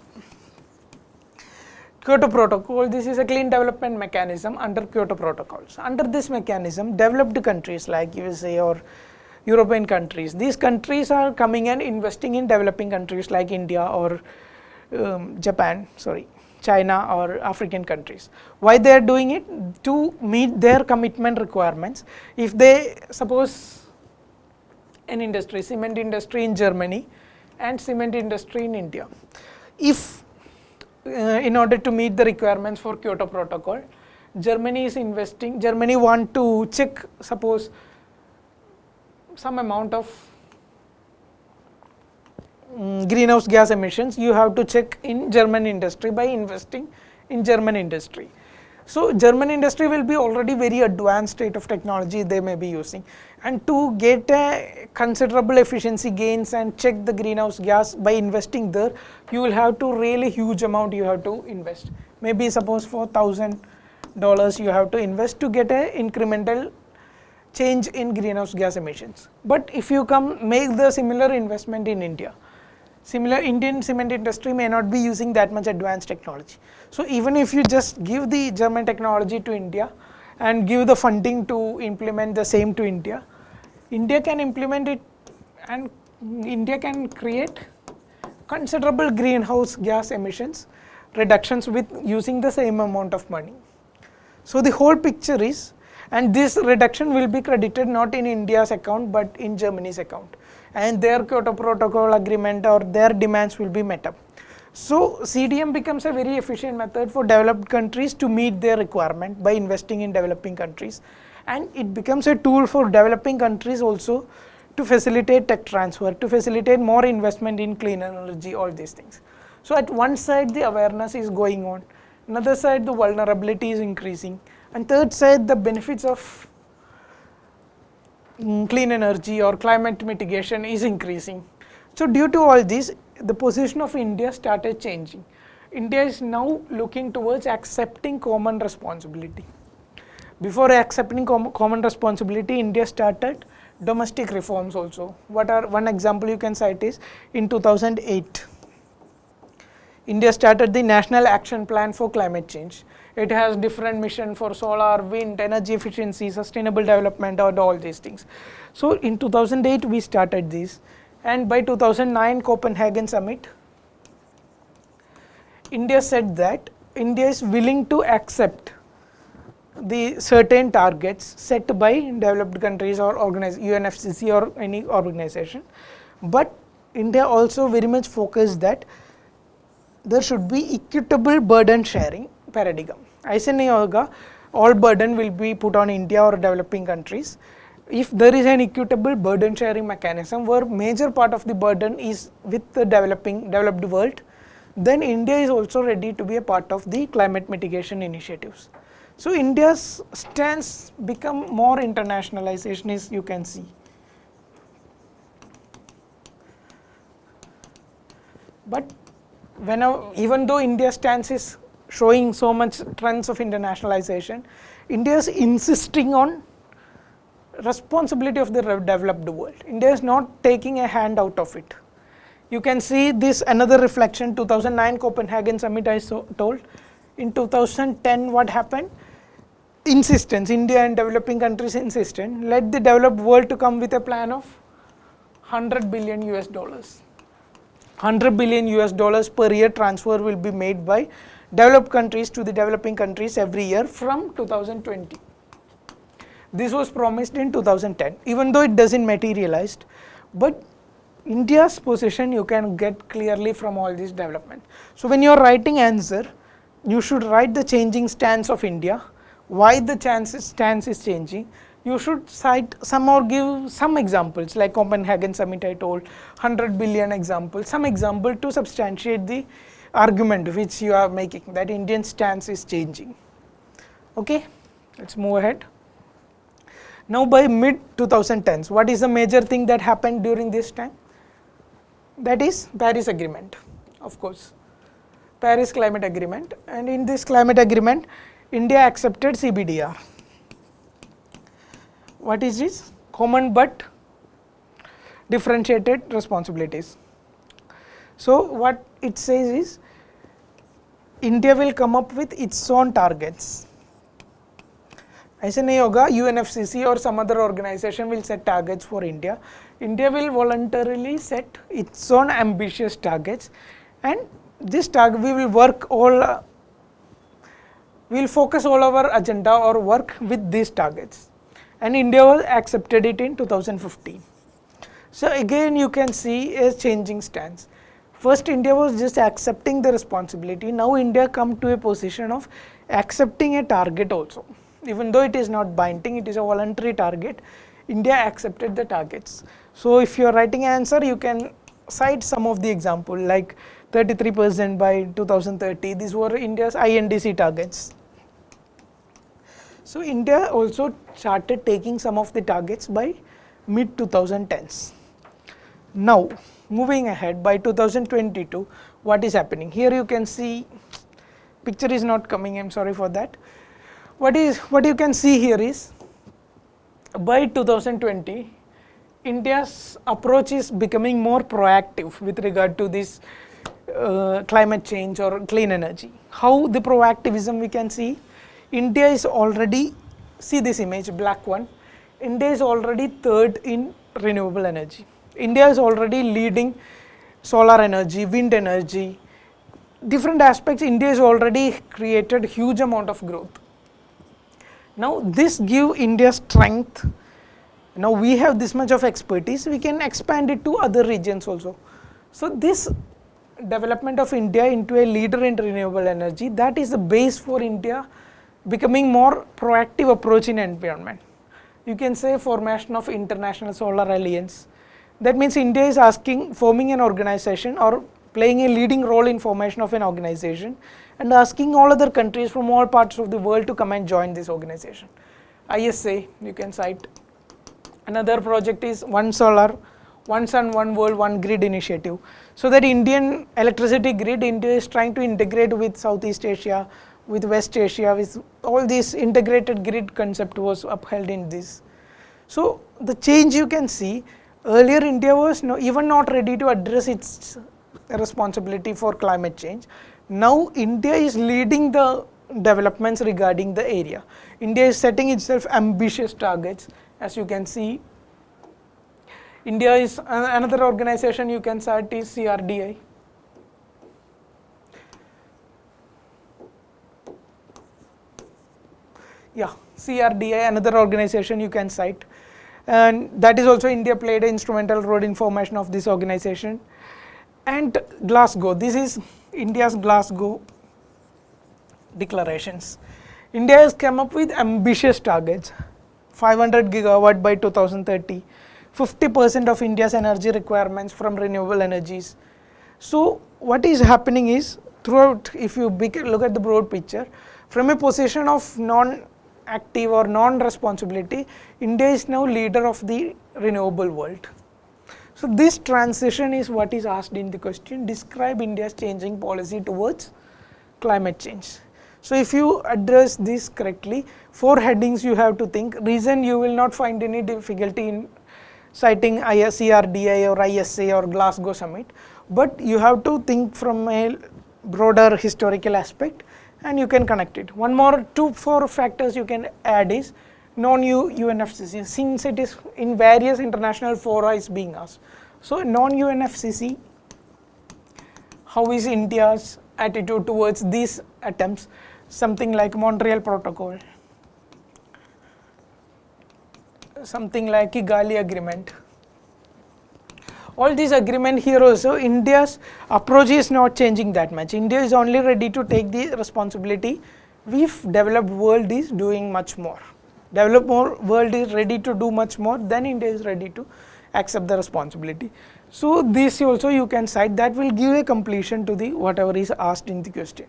Kyoto Protocol, this is a clean development mechanism under Kyoto Protocols. Under this mechanism, developed countries like USA or European countries, these countries are coming and investing in developing countries like India or China or African countries. Why they are doing it? To meet their commitment requirements. If they suppose an industry, cement industry in Germany and cement industry in India, if in order to meet the requirements for Kyoto Protocol, Germany want to check, suppose some amount of greenhouse gas emissions, you have to check in German industry by investing in German industry. So German industry will be already very advanced state of technology they may be using, and to get a considerable efficiency gains and check the greenhouse gas by investing there, you will have to really huge amount you have to invest. Maybe suppose $4,000 you have to invest to get a incremental change in greenhouse gas emissions. But if you make the similar investment in India, Indian cement industry may not be using that much advanced technology. So even if you just give the German technology to India and give the funding to implement the same to India, India can implement it and India can create considerable greenhouse gas emissions reductions with using the same amount of money. So the whole picture is, and this reduction will be credited not in India's account but in Germany's account, and their Kyoto Protocol agreement or their demands will be met up. So CDM becomes a very efficient method for developed countries to meet their requirement by investing in developing countries, and it becomes a tool for developing countries also to facilitate tech transfer, to facilitate more investment in clean energy, all these things. So at one side the awareness is going on, another side the vulnerability is increasing, and third side the benefits of clean energy or climate mitigation is increasing. So due to all this, the position of India started changing. India is now looking towards accepting common responsibility. Before accepting common responsibility, India started domestic reforms also. One example you can cite is in 2008. India started the National Action Plan for Climate Change. It has different mission for solar, wind, energy efficiency, sustainable development, and all these things. So in 2008 we started this, and by 2009 Copenhagen summit, India said that India is willing to accept the certain targets set by developed countries or UNFCCC or any organization, but India also very much focused that there should be equitable burden sharing paradigm. ऐसे नहीं होगा all burden will be put on India or developing countries. If there is an equitable burden sharing mechanism where major part of the burden is with the developed world, then India is also ready to be a part of the climate mitigation initiatives. So India's stance become more internationalization, as you can see. But even though India's stance is showing so much trends of internationalization, India is insisting on responsibility of the developed world. India is not taking a hand out of it. You can see this another reflection. 2009 Copenhagen summit I told. In 2010 what happened? Insistence, India and developing countries insistent, let the developed world to come with a plan of 100 billion US dollars. 100 billion US dollars per year transfer will be made by developed countries to the developing countries every year from 2020. This was promised in 2010, even though it doesn't materialize, but India's position you can get clearly from all these developments. So when you are writing answer, you should write the changing stance of India, why the stance is changing. You should cite some or give some examples like Copenhagen summit I told, 100 billion example, some example to substantiate the argument which you are making that Indian stance is changing. Okay, let's move ahead. Now by mid 2010s, what is the major thing that happened during this time? That is Paris Agreement, of course, Paris Climate Agreement, and in this climate agreement, India accepted CBDR. What is this? Common but differentiated responsibilities. So what it says is, India will come up with its own targets. ऐसे नहीं होगा UNFCCC or some other organization will set targets for India. India will voluntarily set its own ambitious targets, and this target we will work all, we will focus all our agenda or work with these targets, and India accepted it in 2015. So again you can see a changing stance. First India was just accepting the responsibility, now India come to a position of accepting a target also. Even though it is not binding, it is a voluntary target, India accepted the targets. So if you are writing an answer, you can cite some of the example like 33% by 2030, these were India's INDC targets. So India also started taking some of the targets by mid 2010s. Now moving ahead, by 2022, what is happening? Here you can see, picture is not coming, I am sorry for that. What you can see here is, by 2020, India's approach is becoming more proactive with regard to this climate change or clean energy. How the proactivism we can see? India is already, see this image, black one, India is already third in renewable energy. India is already leading solar energy, wind energy, different aspects. India has already created huge amount of growth. Now this give India strength. Now we have this much of expertise, we can expand it to other regions also. So this development of India into a leader in renewable energy, that is the base for India becoming more proactive approach in environment. You can say formation of International Solar Alliance. That means India is forming an organization or playing a leading role in formation of an organization and asking all other countries from all parts of the world to come and join this organization. ISA, you can cite. Another project is One Solar, One Sun, One World, One Grid initiative. So that Indian electricity grid, India is trying to integrate with Southeast Asia, with West Asia, with all this integrated grid concept was upheld in this. So the change you can see, earlier India was even not ready to address its responsibility for climate change. Now India is leading the developments regarding the area. India is setting itself ambitious targets, as you can see. India is another organization you can cite is CRDI. Yeah, CRDI, another organization you can cite, and that is also India played an instrumental role in formation of this organization. And Glasgow, this is India's Glasgow declarations. India has come up with ambitious targets, 500 gigawatt by 2030, 50% of India's energy requirements from renewable energies. So what is happening is, throughout, if you look at the broad picture, from a position of non-active or non-responsibility, India is now leader of the renewable world. So this transition is what is asked in the question. Describe India's changing policy towards climate change. So if you address this correctly, 4 headings you have to think. Reason, you will not find any difficulty in citing CRDI or ISA or Glasgow Summit, but you have to think from a broader historical aspect and you can connect it. One more 4 factors you can add is non-UNFCC, since it is in various international fora is being asked. So non-UNFCC, how is India's attitude towards these attempts? Something like Montreal Protocol, something like Kigali Agreement. All these agreement here also, India's approach is not changing that much. India is only ready to take the responsibility. We've developed world is doing much more. Developed world is ready to do much more, then India is ready to accept the responsibility. So this also you can cite, that will give a completion to the whatever is asked in the question.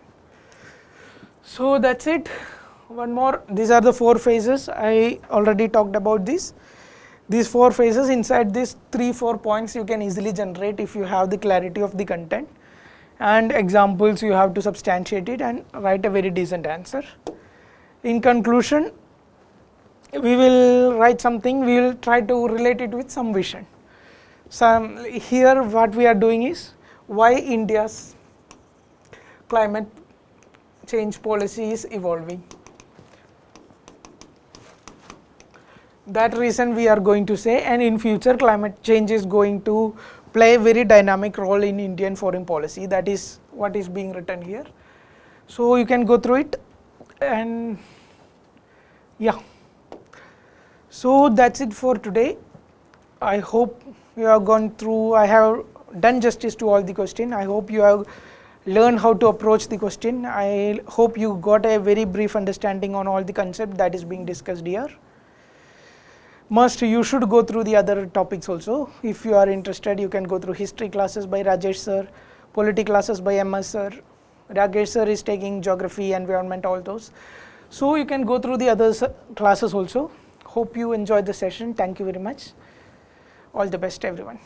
So that's it. One more, these are the 4 phases. I already talked about this. These 4 phases, inside these 3-4 points you can easily generate if you have the clarity of the content, and examples you have to substantiate it and write a very decent answer. In conclusion, we will write something, we will try to relate it with some vision. Here what we are doing is why India's climate change policy is evolving. That reason we are going to say, and in future climate change is going to play a very dynamic role in Indian foreign policy. That is what is being written here. So you can go through it, and yeah. So that's it for today. I hope you have gone through, I have done justice to all the question. I hope you have learned how to approach the question. I hope you got a very brief understanding on all the concept that is being discussed here. You should go through the other topics also. If you are interested, you can go through history classes by Rajesh sir, polity classes by MS sir. Rajesh sir is taking geography, environment, all those. So you can go through the other classes also. Hope you enjoyed the session. Thank you very much. All the best everyone.